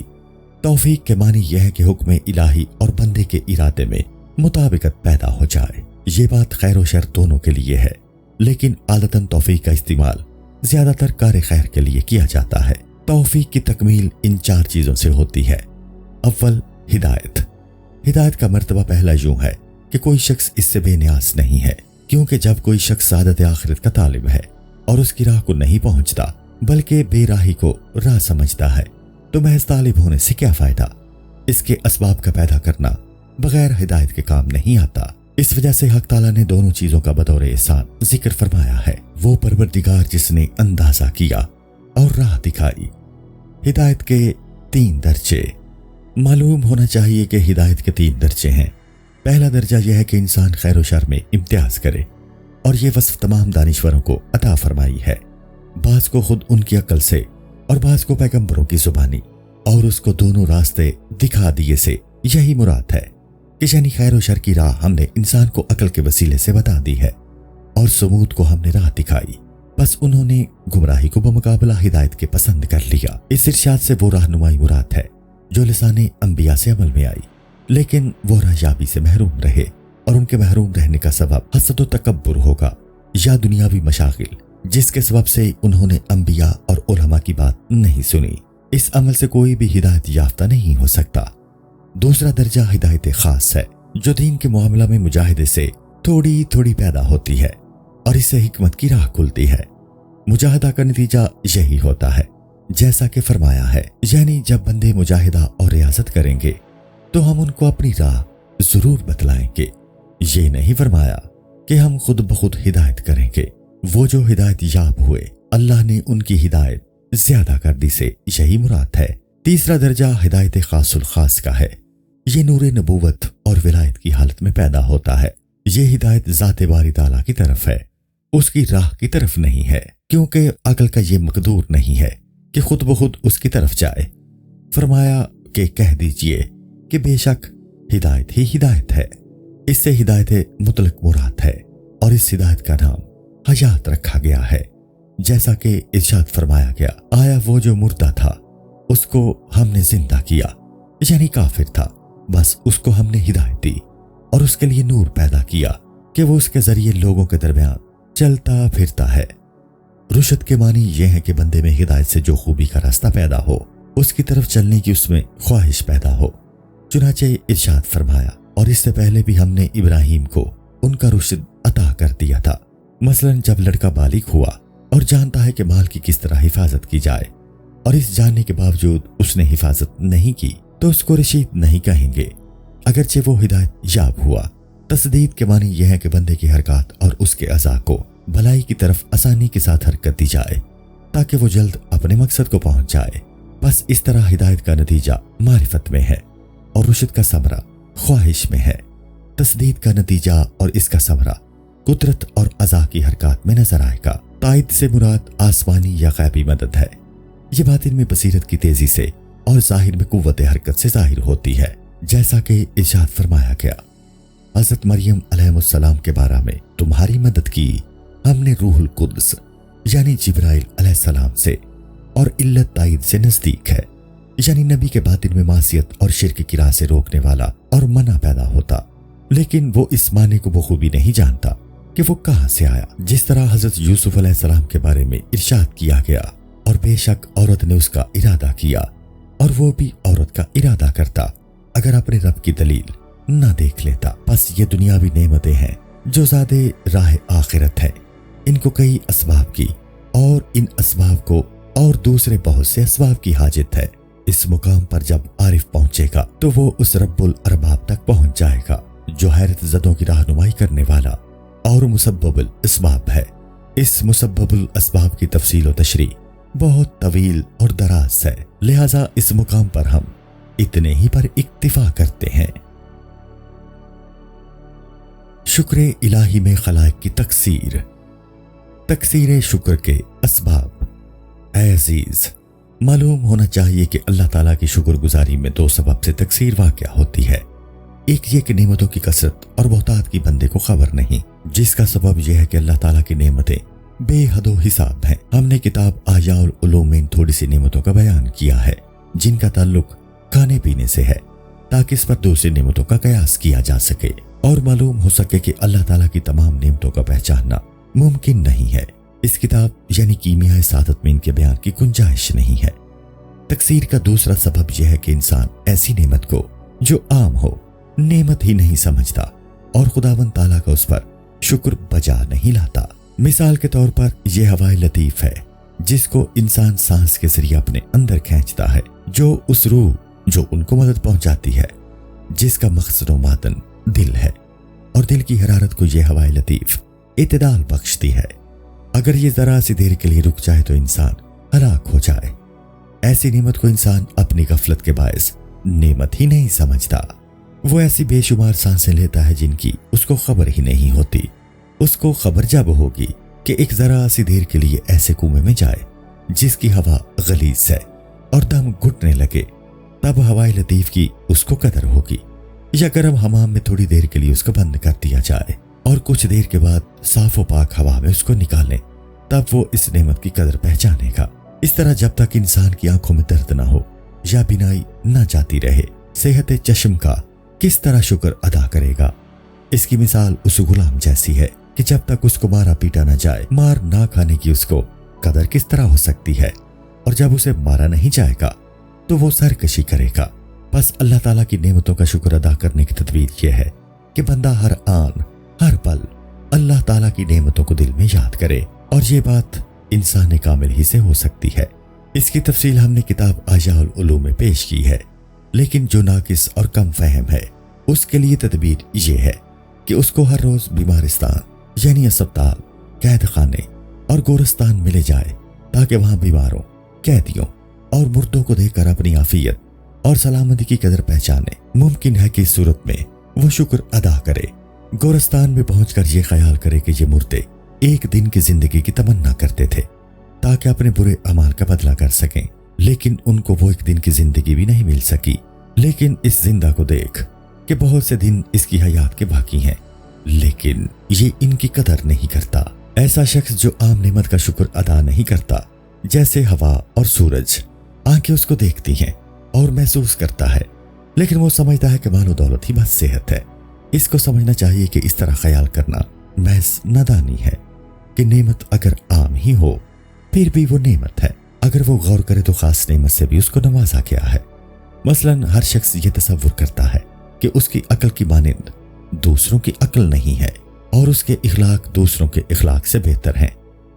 S1: توفیق کے معنی یہ ہے کہ حکم الہی اور بندے کے ارادے میں مطابقت پیدا ہو جائے۔ یہ بات خیر و شر دونوں کے لیے ہے، لیکن عادتاً توفیق کا استعمال زیادہ تر کار خیر کے لیے کیا جاتا ہے۔ توفیق کی تکمیل ان 4 چیزوں سے ہوتی ہے۔ اول، ہدایت۔ ہدایت کا مرتبہ پہلا یوں ہے کہ کوئی شخص اس سے بے نیاز نہیں ہے، کیونکہ جب کوئی شخص سعادت آخرت کا طالب ہے اور اس کی راہ کو نہیں پہنچتا بلکہ بے راہی کو راہ سمجھتا ہے تو محض طالب ہونے سے کیا فائدہ؟ اس کے اسباب کا پیدا کرنا بغیر ہدایت کے کام نہیں آتا۔ اس وجہ سے حق تعالیٰ نے دونوں چیزوں کا بطور احسان ذکر فرمایا ہے۔ وہ پروردگار جس نے اندازہ کیا اور راہ دکھائی۔ ہدایت کے 3 درجے۔ معلوم ہونا چاہیے کہ ہدایت کے 3 درجے ہیں۔ پہلا درجہ یہ ہے کہ انسان خیر و شر میں امتیاز کرے، اور یہ وصف تمام دانشوروں کو عطا فرمائی ہے، بعض کو خود ان کی عقل سے اور بعض کو پیغمبروں کی زبانی، اور اس کو دونوں راستے دکھا دیے سے یہی مراد ہے کہ یعنی خیر و شر کی راہ ہم نے انسان کو عقل کے وسیلے سے بتا دی ہے اور سمود کو ہم نے راہ دکھائی، بس انہوں نے گمراہی کو بمقابلہ ہدایت کے پسند کر لیا۔ اس ارشاد سے وہ رہنمائی مراد ہے جو لسان انبیاء سے عمل میں آئی، لیکن وہ راہیابی سے محروم رہے، اور ان کے محروم رہنے کا سبب حسد و تکبر ہوگا یا دنیاوی مشاغل، جس کے سبب سے انہوں نے انبیاء اور علماء کی بات نہیں سنی۔ اس عمل سے کوئی بھی ہدایت یافتہ نہیں ہو سکتا۔ دوسرا درجہ ہدایت خاص ہے، جو دین کے معاملہ میں مجاہدے سے تھوڑی تھوڑی پیدا ہوتی ہے اور اس سے حکمت کی راہ کھلتی ہے۔ مجاہدہ کا نتیجہ یہی ہوتا ہے جیسا کہ فرمایا ہے، یعنی جب بندے مجاہدہ اور ریاضت کریں گے تو ہم ان کو اپنی راہ ضرور بتلائیں گے۔ یہ نہیں فرمایا کہ ہم خود بخود ہدایت کریں گے۔ وہ جو ہدایت یاب ہوئے اللہ نے ان کی ہدایت زیادہ کر دی سے یہی مراد ہے۔ تیسرا درجہ ہدایت خاص الخاص کا ہے۔ یہ نور نبوت اور ولایت کی حالت میں پیدا ہوتا ہے۔ یہ ہدایت ذات باری تعالیٰ کی طرف ہے، اس کی راہ کی طرف نہیں ہے، کیونکہ عقل کا یہ مقدور نہیں ہے کہ خود بخود اس کی طرف جائے۔ فرمایا کہ کہہ دیجئے کہ بے شک ہدایت ہی ہدایت ہے۔ اس سے ہدایت مطلق مراد ہے، اور اس ہدایت کا نام حیات رکھا گیا ہے، جیسا کہ ارشاد فرمایا گیا، آیا وہ جو مردہ تھا اس کو ہم نے زندہ کیا، یعنی کافر تھا، بس اس کو ہم نے ہدایت دی اور اس کے لیے نور پیدا کیا کہ وہ اس کے ذریعے لوگوں کے درمیان چلتا پھرتا ہے۔ رشد کے معنی یہ ہے کہ بندے میں ہدایت سے جو خوبی کا راستہ پیدا ہو، اس کی طرف چلنے کی اس میں خواہش پیدا ہو۔ چنانچہ ارشاد فرمایا، اور اس سے پہلے بھی ہم نے ابراہیم کو ان کا رشد عطا کر دیا تھا۔ مثلا جب لڑکا بالغ ہوا اور جانتا ہے کہ مال کی کس طرح حفاظت کی جائے، اور اس جاننے کے باوجود اس نے حفاظت نہیں کی، تو اس کو رشید نہیں کہیں گے، اگرچہ وہ ہدایت یاب ہوا۔ تسدید کے معنی یہ ہے کہ بندے کی حرکات اور اس کے اعضاء کو بھلائی کی طرف آسانی کے ساتھ حرکت دی جائے تاکہ وہ جلد اپنے مقصد کو پہنچ جائے۔ بس اس طرح ہدایت کا نتیجہ معرفت میں ہے اور رشد کا ثمرہ خواہش میں ہے۔ تسدید کا نتیجہ اور اس کا ثمرہ قدرت اور اعضاء کی حرکات میں نظر آئے گا۔ تائید سے مراد آسمانی یا غیبی مدد ہے۔ یہ باطن میں بصیرت کی تیزی سے اور ظاہر میں قوت حرکت سے ظاہر ہوتی ہے، جیسا کہ ارشاد فرمایا گیا، حضرت مریم علیہ السلام کے بارے میں تمہاری مدد کی ہم نے روح القدس یعنی جبرائیل علیہ السلام سے، اور علت تائید سے نزدیک ہے، یعنی نبی کے باطن میں معصیت اور شرک کی راہ سے روکنے والا اور منع پیدا ہوتا، لیکن وہ اس معنی کو بخوبی نہیں جانتا کہ وہ کہاں سے آیا۔ جس طرح حضرت یوسف علیہ السلام کے بارے میں ارشاد کیا گیا، اور بے شک عورت نے اس کا ارادہ کیا اور وہ بھی عورت کا ارادہ کرتا اگر اپنے رب کی دلیل نہ دیکھ لیتا۔ بس یہ دنیاوی نعمتیں ہیں جو زیادہ راہ آخرت ہے، ان کو کئی اسباب کی اور ان اسباب کو اور دوسرے بہت سے اسباب کی حاجت ہے۔ اس مقام پر جب عارف پہنچے گا تو وہ اس رب الارباب تک پہنچ جائے گا جو حیرت زدوں کی رہنمائی کرنے والا اور مسبب الاسباب ہے۔ اس مسبب الاسباب کی تفصیل و تشریح بہت طویل اور دراز ہے، لہذا اس مقام پر ہم اتنے ہی پر اکتفا کرتے ہیں۔ شکر الہی میں خلائق کی تکثیر شکر کے اسباب۔ اے عزیز، معلوم ہونا چاہیے کہ اللہ تعالیٰ کی شکر گزاری میں 2 سبب سے تکثیر واقع ہوتی ہے۔ ایک یہ کہ نعمتوں کی کثرت اور بہتات کی بندے کو خبر نہیں، جس کا سبب یہ ہے کہ اللہ تعالیٰ کی نعمتیں بے حد و حساب ہیں۔ ہم نے کتاب احیاء العلوم میں تھوڑی سی نعمتوں کا بیان کیا ہے جن کا تعلق کھانے پینے سے ہے، تاکہ اس پر دوسری نعمتوں کا قیاس کیا جا سکے اور معلوم ہو سکے کہ اللہ تعالیٰ کی تمام نعمتوں کا پہچاننا ممکن نہیں ہے۔ اس کتاب یعنی کیمیائے سعادت میں ان کے بیان کی گنجائش نہیں ہے۔ تقصیر کا دوسرا سبب یہ ہے کہ انسان ایسی نعمت کو جو عام ہو نعمت ہی نہیں سمجھتا اور خداوند تعالیٰ کا اس پر شکر بجا نہیں لاتا۔ مثال کے طور پر یہ ہوائے لطیف ہے جس کو انسان سانس کے ذریعے اپنے اندر کھینچتا ہے، جو اس روح جو ان کو مدد پہنچاتی ہے، جس کا مقصد و مادن دل ہے، اور دل کی حرارت کو یہ ہوائے لطیف اعتدال بخشتی ہے۔ اگر یہ ذرا سی دیر کے لیے رک جائے تو انسان ہلاک ہو جائے۔ ایسی نعمت کو انسان اپنی غفلت کے باعث نعمت ہی نہیں سمجھتا۔ وہ ایسی بے شمار سانسیں لیتا ہے جن کی اس کو خبر ہی نہیں ہوتی۔ اس کو خبر جب ہوگی کہ ایک ذرا سی دیر کے لیے ایسے کنویں میں جائے جس کی ہوا غلیظ ہے اور دم گھٹنے لگے، تب ہوائے لطیف کی اس کو قدر ہوگی۔ یا گرم حمام میں تھوڑی دیر کے لیے اس کو بند کر دیا جائے اور کچھ دیر کے بعد صاف و پاک ہوا میں اس کو نکالیں، تب وہ اس نعمت کی قدر پہچانے گا۔ اس طرح جب تک انسان کی آنکھوں میں درد نہ ہو یا بینائی نہ جاتی رہے، صحت چشم کا کس طرح شکر ادا کرے گا؟ اس کی مثال اس غلام جیسی ہے کہ جب تک اس کو مارا پیٹا نہ جائے، مار نہ کھانے کی اس کو قدر کس طرح ہو سکتی ہے؟ اور جب اسے مارا نہیں جائے گا تو وہ سرکشی کرے گا۔ بس اللہ تعالیٰ کی نعمتوں کا شکر ادا کرنے کی تدبیر یہ ہے کہ بندہ ہر آن ہر پل اللہ تعالیٰ کی نعمتوں کو دل میں یاد کرے، اور یہ بات انسان کامل ہی سے ہو سکتی ہے۔ اس کی تفصیل ہم نے کتاب احیاء العلوم میں پیش کی ہے، لیکن جو ناقص اور کم فہم ہے اس کے لیے تدبیر یہ ہے کہ اس کو ہر روز بیمارستان یعنی اسپتال، قید خانے اور گورستان میں لے جائے تاکہ وہاں بیماروں، قیدیوں اور مردوں کو دیکھ کر اپنی عافیت اور سلامتی کی قدر پہچانے۔ ممکن ہے کہ اس صورت میں وہ شکر ادا کرے۔ گورستان میں پہنچ کر یہ خیال کرے کہ یہ مردے ایک دن کی زندگی کی تمنا کرتے تھے تاکہ اپنے برے اعمال کا بدلہ کر سکیں، لیکن ان کو وہ ایک دن کی زندگی بھی نہیں مل سکی۔ لیکن اس زندہ کو دیکھ کہ بہت سے دن اس کی حیات کے باقی ہیں، لیکن یہ ان کی قدر نہیں کرتا۔ ایسا شخص جو عام نعمت کا شکر ادا نہیں کرتا، جیسے ہوا اور سورج، آنکھیں اس کو دیکھتی ہیں اور محسوس کرتا ہے، لیکن وہ سمجھتا ہے کہ مال و دولت ہی بس صحت ہے۔ اس کو سمجھنا چاہیے کہ اس طرح خیال کرنا محض نادانی ہے کہ نعمت اگر عام ہی ہو پھر بھی وہ نعمت ہے۔ اگر وہ غور کرے تو خاص نعمت سے بھی اس کو نوازا گیا ہے۔ مثلاً ہر شخص یہ تصور کرتا ہے کہ اس کی عقل کی مانند دوسروں کی عقل نہیں ہے اور اس کے اخلاق دوسروں کے اخلاق سے بہتر ہیں۔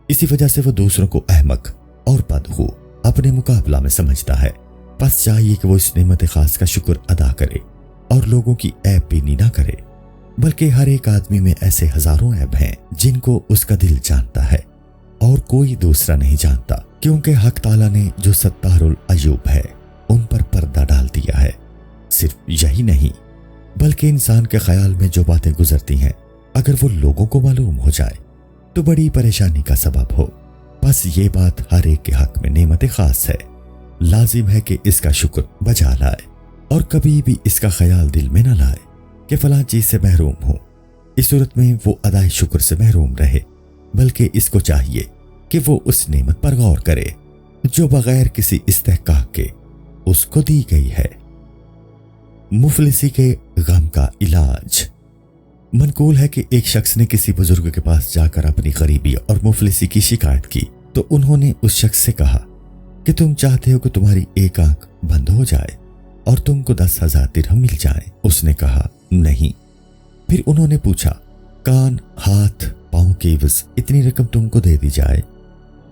S1: اسی وجہ سے وہ دوسروں کو احمق اور بدخو اپنے مقابلہ میں سمجھتا ہے۔ بس چاہیے کہ وہ اس نعمت خاص کا شکر ادا کرے اور لوگوں کی عیب بینی نہ کرے، بلکہ ہر ایک آدمی میں ایسے ہزاروں عیب ہیں جن کو اس کا دل جانتا ہے اور کوئی دوسرا نہیں جانتا، کیونکہ حق تعالیٰ نے جو ستار العیوب ہے ان پر پردہ ڈال دیا ہے۔ صرف یہی نہیں بلکہ انسان کے خیال میں جو باتیں گزرتی ہیں اگر وہ لوگوں کو معلوم ہو جائے تو بڑی پریشانی کا سبب ہو۔ بس یہ بات ہر ایک کے حق میں نعمت خاص ہے، لازم ہے کہ اس کا شکر بجا لائے اور کبھی بھی اس کا خیال دل میں نہ لائے کہ فلاں چیز سے محروم ہوں۔ اس صورت میں وہ ادائے شکر سے محروم رہے، بلکہ اس کو چاہیے کہ وہ اس نعمت پر غور کرے جو بغیر کسی استحقاق کے اس کو دی گئی ہے۔ مفلسی کے غم کا علاج۔ منقول ہے کہ ایک شخص نے کسی بزرگ کے پاس جا کر اپنی غریبی اور مفلسی کی شکایت کی تو انہوں نے اس شخص سے کہا کہ تم چاہتے ہو کہ تمہاری ایک آنکھ بند ہو جائے اور تم کو 10,000 درہم مل جائیں؟ اس نے کہا نہیں۔ پھر انہوں نے پوچھا کان، ہاتھ، پاؤں کی عوض اتنی رقم تم کو دے دی جائے،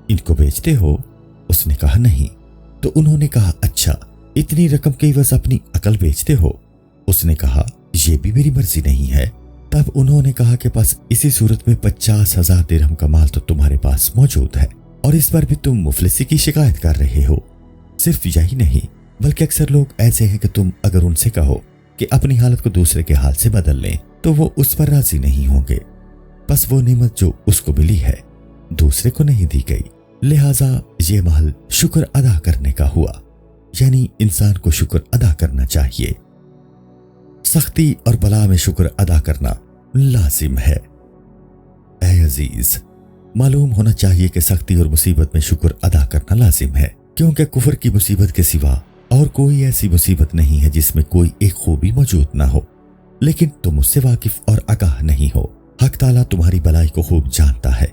S1: ان کو بیچتے ہو؟ اس نے کہا نہیں۔ تو انہوں نے کہا اچھا، اتنی رقم کی عوض اپنی عقل بیچتے ہو؟ اس نے کہا یہ بھی میری مرضی نہیں ہے۔ تب انہوں نے کہا کہ بس اسی صورت میں 50,000 درہم کا مال تو تمہارے پاس موجود ہے اور اس پر بھی تم مفلسی کی شکایت کر رہے ہو۔ صرف یہی نہیں بلکہ اکثر لوگ ایسے ہیں کہ تم اگر ان سے کہو کہ اپنی حالت کو دوسرے کے حال سے بدل لیں تو وہ اس پر راضی نہیں ہوں گے۔ بس وہ نعمت جو اس کو ملی ہے دوسرے کو نہیں دی گئی، لہٰذا یہ محل شکر ادا کرنے کا ہوا، یعنی انسان کو شکر ادا کرنا چاہیے۔ سختی اور بلا میں شکر ادا کرنا لازم ہے۔ اے عزیز، معلوم ہونا چاہیے کہ سختی اور مصیبت میں شکر ادا کرنا لازم ہے، کیونکہ کفر کی مصیبت کے سوا اور کوئی ایسی مصیبت نہیں ہے جس میں کوئی ایک خوبی موجود نہ ہو، لیکن تم اس سے واقف اور آگاہ نہیں ہو۔ حق تعالیٰ تمہاری بلائی کو خوب جانتا ہے،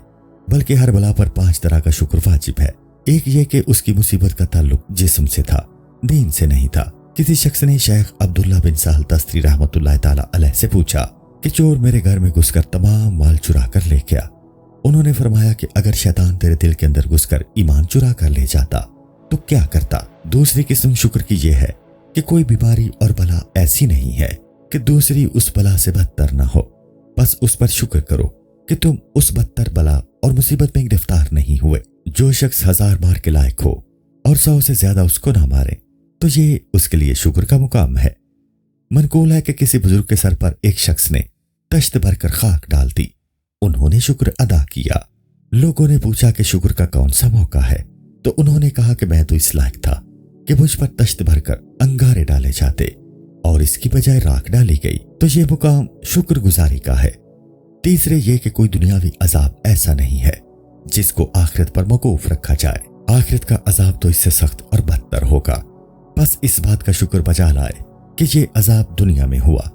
S1: بلکہ ہر بلا پر 5 طرح کا شکر واجب ہے۔ ایک یہ کہ اس کی مصیبت کا تعلق جسم سے تھا، دین سے نہیں تھا۔ کسی شخص نے شیخ عبداللہ بن سہل تستری رحمۃ اللہ تعالی علیہ سے پوچھا کہ چور میرے گھر میں گھس کر تمام مال چرا کر لے گیا۔ انہوں نے فرمایا کہ اگر شیطان تیرے دل کے اندر گھس کر ایمان چرا کر لے جاتا تو کیا کرتا؟ دوسری قسم شکر کی یہ ہے کہ کوئی بیماری اور بلا ایسی نہیں ہے کہ دوسری اس بلا سے بدتر نہ ہو، بس اس پر شکر کرو کہ تم اس بدتر بلا اور مصیبت میں گرفتار نہیں ہوئے۔ جو شخص 1000 مار کے لائق ہو اور 100 سے زیادہ اس کو نہ مارے تو یہ اس کے لیے شکر کا مقام ہے۔ منقول ہے کہ کسی بزرگ کے سر پر ایک شخص نے تشت بھر کر خاک ڈال دی، انہوں نے شکر ادا کیا۔ لوگوں نے پوچھا کہ شکر کا کون سا موقع ہے، تو انہوں نے کہا کہ میں تو اس لائق تھا کہ مجھ پر تشت بھر کر انگارے ڈالے جاتے اور اس کی بجائے راکھ ڈالی گئی، تو یہ مقام شکر گزاری کا ہے۔ تیسرے یہ کہ کوئی دنیاوی عذاب ایسا نہیں ہے جس کو آخرت پر موقوف رکھا جائے۔ آخرت کا عذاب تو اس سے سخت اور بدتر ہوگا۔ بس اس بات کا شکر بجا لائے کہ یہ عذاب دنیا میں ہوا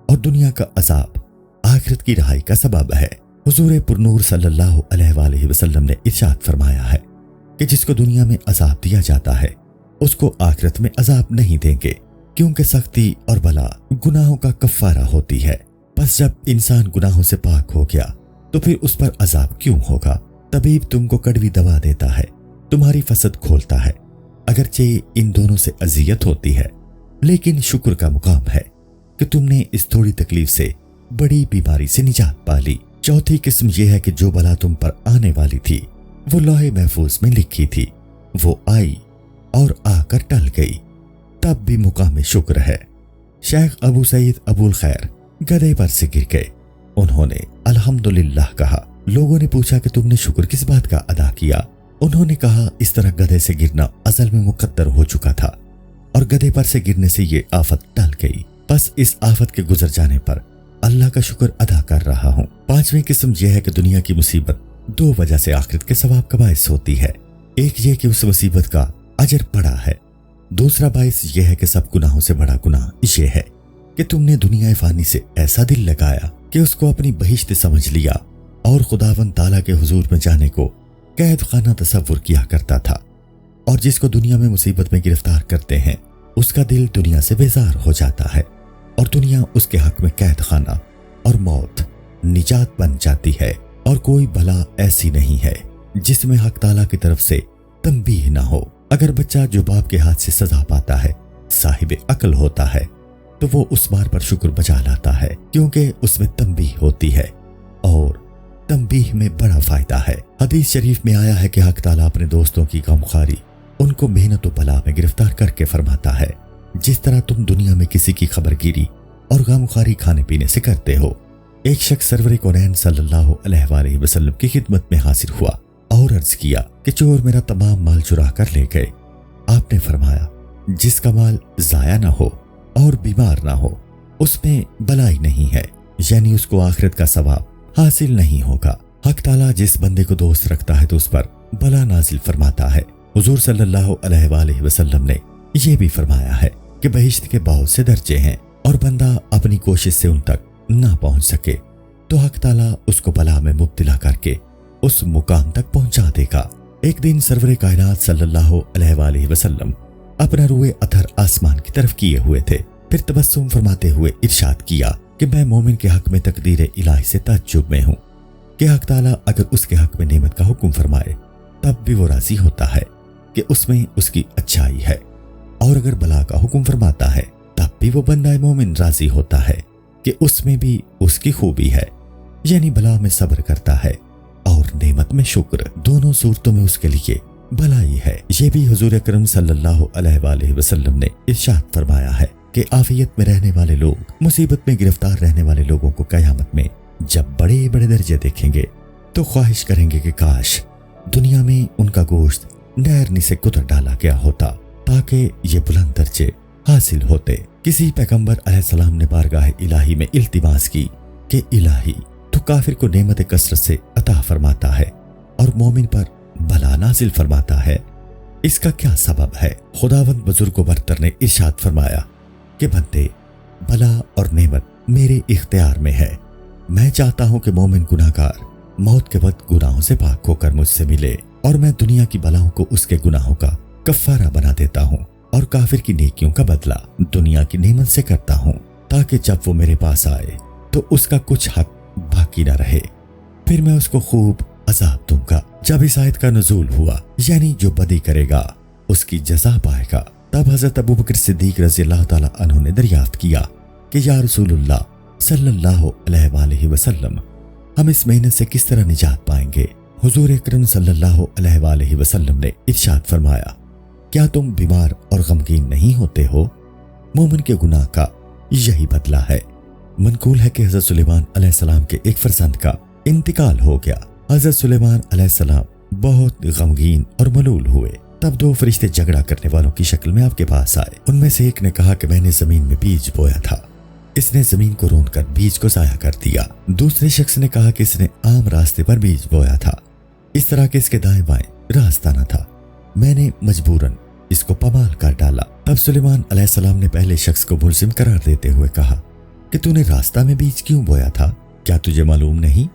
S1: اور دنیا کا عذاب آخرت کی رہائی کا سبب ہے۔ حضور پرنور صلی اللہ علیہ وآلہ وسلم نے ارشاد فرمایا ہے کہ جس کو دنیا میں عذاب دیا جاتا ہے اس کو آخرت میں عذاب نہیں دیں گے، کیونکہ سختی اور بلا گناہوں کا کفارہ ہوتی ہے۔ بس جب انسان گناہوں سے پاک ہو گیا تو پھر اس پر عذاب کیوں ہوگا؟ طبیب تم کو کڑوی دوا دیتا ہے، تمہاری فسد کھولتا ہے، اگرچہ ان دونوں سے اذیت ہوتی ہے، لیکن شکر کا مقام ہے کہ تم نے اس تھوڑی تکلیف سے بڑی بیماری سے نجات پا لی۔ چوتھی قسم یہ ہے کہ جو بلا تم پر آنے والی تھی وہ لوح محفوظ میں لکھی تھی، وہ آئی اور آ کر ٹل گئی، تب بھی مقام شکر ہے۔ شیخ ابو سعید ابو الخیر گدھے پر سے گر گئے، انہوں نے الحمدللہ کہا۔ لوگوں نے پوچھا کہ تم نے شکر کس بات کا ادا کیا؟ انہوں نے کہا اس طرح گدھے سے گرنا ازل میں مقدر ہو چکا تھا اور گدھے پر سے گرنے سے یہ آفت ٹل گئی، بس اس آفت کے گزر جانے پر اللہ کا شکر ادا کر رہا ہوں۔ پانچویں قسم یہ ہے کہ دنیا کی مصیبت 2 وجہ سے آخرت کے ثواب کا باعث ہوتی ہے۔ ایک یہ کہ اس مصیبت کا اجر بڑا ہے، دوسرا باعث یہ ہے کہ سب گناہوں سے بڑا گناہ یہ ہے کہ تم نے دنیا فانی سے ایسا دل لگایا کہ اس کو اپنی بہشت سمجھ لیا اور خداوند تعالیٰ کے حضور میں جانے کو قید خانہ تصور کیا کرتا تھا، اور جس کو دنیا میں مصیبت میں گرفتار کرتے ہیں اس کا دل دنیا سے بیزار ہو جاتا ہے اور دنیا اس کے حق میں قید خانہ اور موت نجات بن جاتی ہے۔ اور کوئی بلا ایسی نہیں ہے جس میں حق تعالیٰ کی طرف سے تنبیہ نہ ہو۔ اگر بچہ جو باپ کے ہاتھ سے سزا پاتا ہے صاحب عقل ہوتا ہے تو وہ اس بار پر شکر بجا لاتا ہے، کیونکہ اس میں تنبیہ ہوتی ہے اور تنبیہ میں بڑا فائدہ ہے۔ حدیث شریف میں آیا ہے کہ حق تعالیٰ اپنے دوستوں کی غمخواری ان کو محنت و بلا میں گرفتار کر کے فرماتا ہے، جس طرح تم دنیا میں کسی کی خبر گیری اور غمخواری کھانے پینے سے کرتے ہو۔ ایک شخص سرور کونین صلی اللہ علیہ وآلہ وسلم کی خدمت میں حاضر ہوا اور عرض کیا کہ چور میرا تمام مال چرا کر لے گئے۔ آپ نے فرمایا جس کا مال ضائع نہ ہو اور بیمار نہ ہو اس میں بلائی نہیں ہے، یعنی اس کو آخرت کا ثواب حاصل نہیں ہوگا۔ حق تعالیٰ جس بندے کو دوست رکھتا ہے تو اس پر بلا نازل فرماتا ہے۔ حضور صلی اللہ علیہ وآلہ وسلم نے یہ بھی فرمایا ہے کہ بہشت کے بہت سے درجے ہیں اور بندہ اپنی کوشش سے ان تک نہ پہنچ سکے تو حق تعالیٰ اس کو بلا میں مبتلا کر کے اس مقام تک پہنچا دے گا۔ ایک دن سرور کائنات صلی اللہ علیہ وآلہ وسلم اپنا روئے اثر آسمان کی طرف کیے ہوئے تھے، پھر تبسم فرماتے ہوئے ارشاد کیا کہ میں مومن کے حق میں تقدیر الہی سے تعجب میں ہوں کہ حق تعالیٰ اگر اس کے حق میں نعمت کا حکم فرمائے تب بھی وہ راضی ہوتا ہے کہ اس میں اس کی اچھائی ہے، اور اگر بلا کا حکم فرماتا ہے تب بھی وہ بندہ مومن راضی ہوتا ہے کہ اس میں بھی اس کی خوبی ہے، یعنی بلا میں صبر کرتا ہے اور نعمت میں شکر، دونوں صورتوں میں اس کے لیے بھلائی ہے۔ یہ بھی حضور اکرم صلی اللہ علیہ وآلہ وسلم نے ارشاد فرمایا ہے کہ عافیت میں رہنے والے لوگ مصیبت میں گرفتار رہنے والے لوگوں کو قیامت میں جب بڑے بڑے درجے دیکھیں گے تو خواہش کریں گے کہ کاش دنیا میں ان کا گوشت نہرنی سے کتر ڈالا گیا ہوتا تاکہ یہ بلند درجے حاصل ہوتے۔ کسی پیغمبر علیہ السلام نے بارگاہ الہی میں التماس کی کہ الہی تو کافر کو نعمت کثرت سے عطا فرماتا ہے اور مومن پر بلا نازل فرماتا ہے، اس کا کیا سبب ہے؟ خداوند بزرگ و برتر نے ارشاد فرمایا کہ بندے بلا اور نعمت میرے اختیار میں ہے، میں چاہتا ہوں کہ مومن گناہگار موت کے وقت گناہوں سے پاک ہو کر مجھ سے ملے اور میں دنیا کی بلاؤں کو اس کے گناہوں کا کفارہ بنا دیتا ہوں اور کافر کی نیکیوں کا بدلہ دنیا کی نعمت سے کرتا ہوں، تاکہ جب وہ میرے پاس آئے تو اس کا کچھ حق باقی نہ رہے۔ پھر میں اس کو خوب عذاب دوں گا۔ جب اس آیت کا نزول ہوا، یعنی جو بدی کرے گا اس کی جزا پائے گا، تب حضرت ابوبکر صدیق رضی اللہ تعالیٰ عنہ نے دریافت کیا کہ یا رسول اللہ صلی اللہ علیہ وآلہ وسلم، ہم اس محنت سے کس طرح نجات پائیں گے؟ حضور اکرم صلی اللہ علیہ وآلہ وسلم نے ارشاد فرمایا، کیا تم بیمار اور غمگین نہیں ہوتے ہو؟ مومن کے گناہ کا یہی بدلہ ہے۔ منقول ہے کہ حضرت سلیمان علیہ السلام کے ایک فرزند کا انتقال ہو گیا۔ حضرت سلیمان علیہ السلام بہت غمگین اور ملول ہوئے۔ تب دو فرشتے جھگڑا کرنے والوں کی شکل میں آپ کے پاس آئے۔ ان میں سے ایک نے کہا کہ میں نے زمین میں بیج بویا تھا، اس نے زمین کو روند کر بیج کو ضائع کر دیا۔ دوسرے شخص نے کہا کہ اس نے عام راستے پر بیج بویا تھا، اس طرح کہ اس کے دائیں بائیں راستہ نہ تھا، میں نے مجبوراً اس کو پمال کر ڈالا۔ تب سلیمان علیہ السلام نے پہلے شخص کو ملزم قرار دیتے ہوئے کہا کہ تو نے راستہ میں بیج کیوں بویا تھا؟ کیا تجھے معلوم نہیں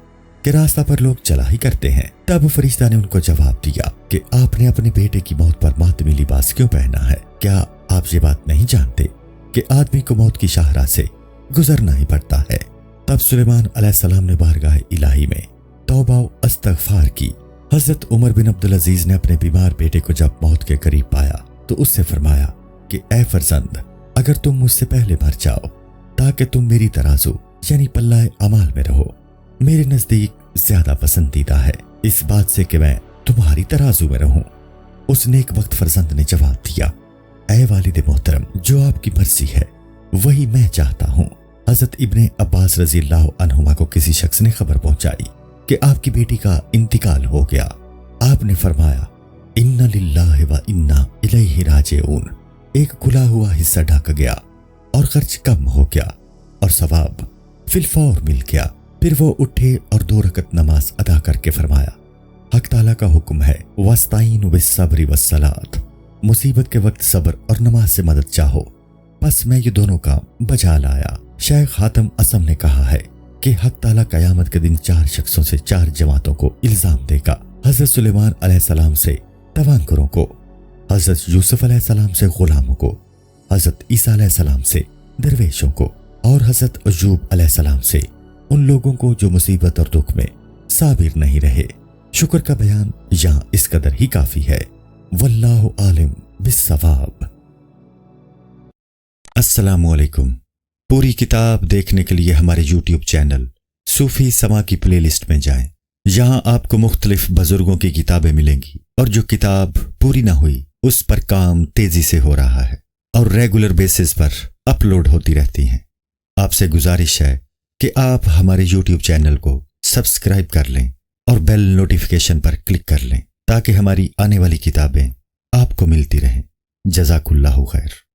S1: کہ راستہ پر لوگ چلا ہی کرتے ہیں؟ تب فرشتہ نے ان کو جواب دیا کہ آپ نے اپنے بیٹے کی موت پر ماتمی لباس کیوں پہنا ہے؟ کیا آپ یہ بات نہیں جانتے کہ آدمی کو موت کی شاہراہ سے گزرنا ہی پڑتا ہے؟ تب سلیمان علیہ السلام نے بارگاہ الہی میں توبہ و استغفار کی۔ حضرت عمر بن عبدالعزیز نے اپنے بیمار بیٹے کو جب موت کے قریب پایا تو اس سے فرمایا کہ اے فرزند، اگر تم مجھ سے پہلے مر جاؤ تاکہ تم میری ترازو یعنی پلہ اعمال میں رہو، میرے نزدیک زیادہ پسندیدہ ہے اس بات سے کہ میں تمہاری ترازو میں رہوں۔ اس نیک وقت فرزند نے جواب دیا، اے والد محترم، جو آپ کی مرضی ہے وہی میں چاہتا ہوں۔ حضرت ابن عباس رضی اللہ عنہما کو کسی شخص نے خبر پہنچائی کہ آپ کی بیٹی کا انتقال ہو گیا۔ آپ نے فرمایا، اِنَّ لِلَّهِ وَإِنَّا إِلَيْهِ رَاجِعُونَ۔ ایک کھلا ہوا حصہ ڈھک گیا اور خرچ کم ہو گیا اور ثواب فی الفور مل گیا۔ پھر وہ اٹھے اور 2 رکعت نماز ادا کر کے فرمایا، حق تعالیٰ کا حکم ہے وَاسْتَعِینُوا بِالصَّبْرِ وَالصَّلَاةِ، مصیبت کے وقت صبر اور نماز سے مدد چاہو۔ پس میں یہ دونوں کام بجا لایا۔ شیخ حاتم اسم نے کہا ہے کہ حق تعالیٰ قیامت کے دن 4 شخصوں سے 4 جماعتوں کو الزام دے گا۔ حضرت سلیمان علیہ السلام سے توانگروں کو، حضرت یوسف علیہ السلام سے غلاموں کو، حضرت عیسیٰ علیہ السلام سے درویشوں کو، اور حضرت ایوب علیہ السلام سے ان لوگوں کو جو مصیبت اور دکھ میں صابر نہیں رہے۔ شکر کا بیان یہاں اس قدر ہی کافی ہے۔ واللہ عالم بالصواب۔ السلام علیکم۔ پوری کتاب دیکھنے کے لیے ہمارے یوٹیوب چینل صوفی سما کی پلے لسٹ میں جائیں۔ یہاں آپ کو مختلف بزرگوں کی کتابیں ملیں گی، اور جو کتاب پوری نہ ہوئی اس پر کام تیزی سے ہو رہا ہے اور ریگولر بیسس پر اپلوڈ ہوتی رہتی ہیں۔ آپ سے گزارش ہے کہ آپ ہمارے یوٹیوب چینل کو سبسکرائب کر لیں اور بیل نوٹیفیکیشن پر کلک کر لیں تاکہ ہماری آنے والی کتابیں آپ کو ملتی رہیں۔ جزاک اللہ خیر۔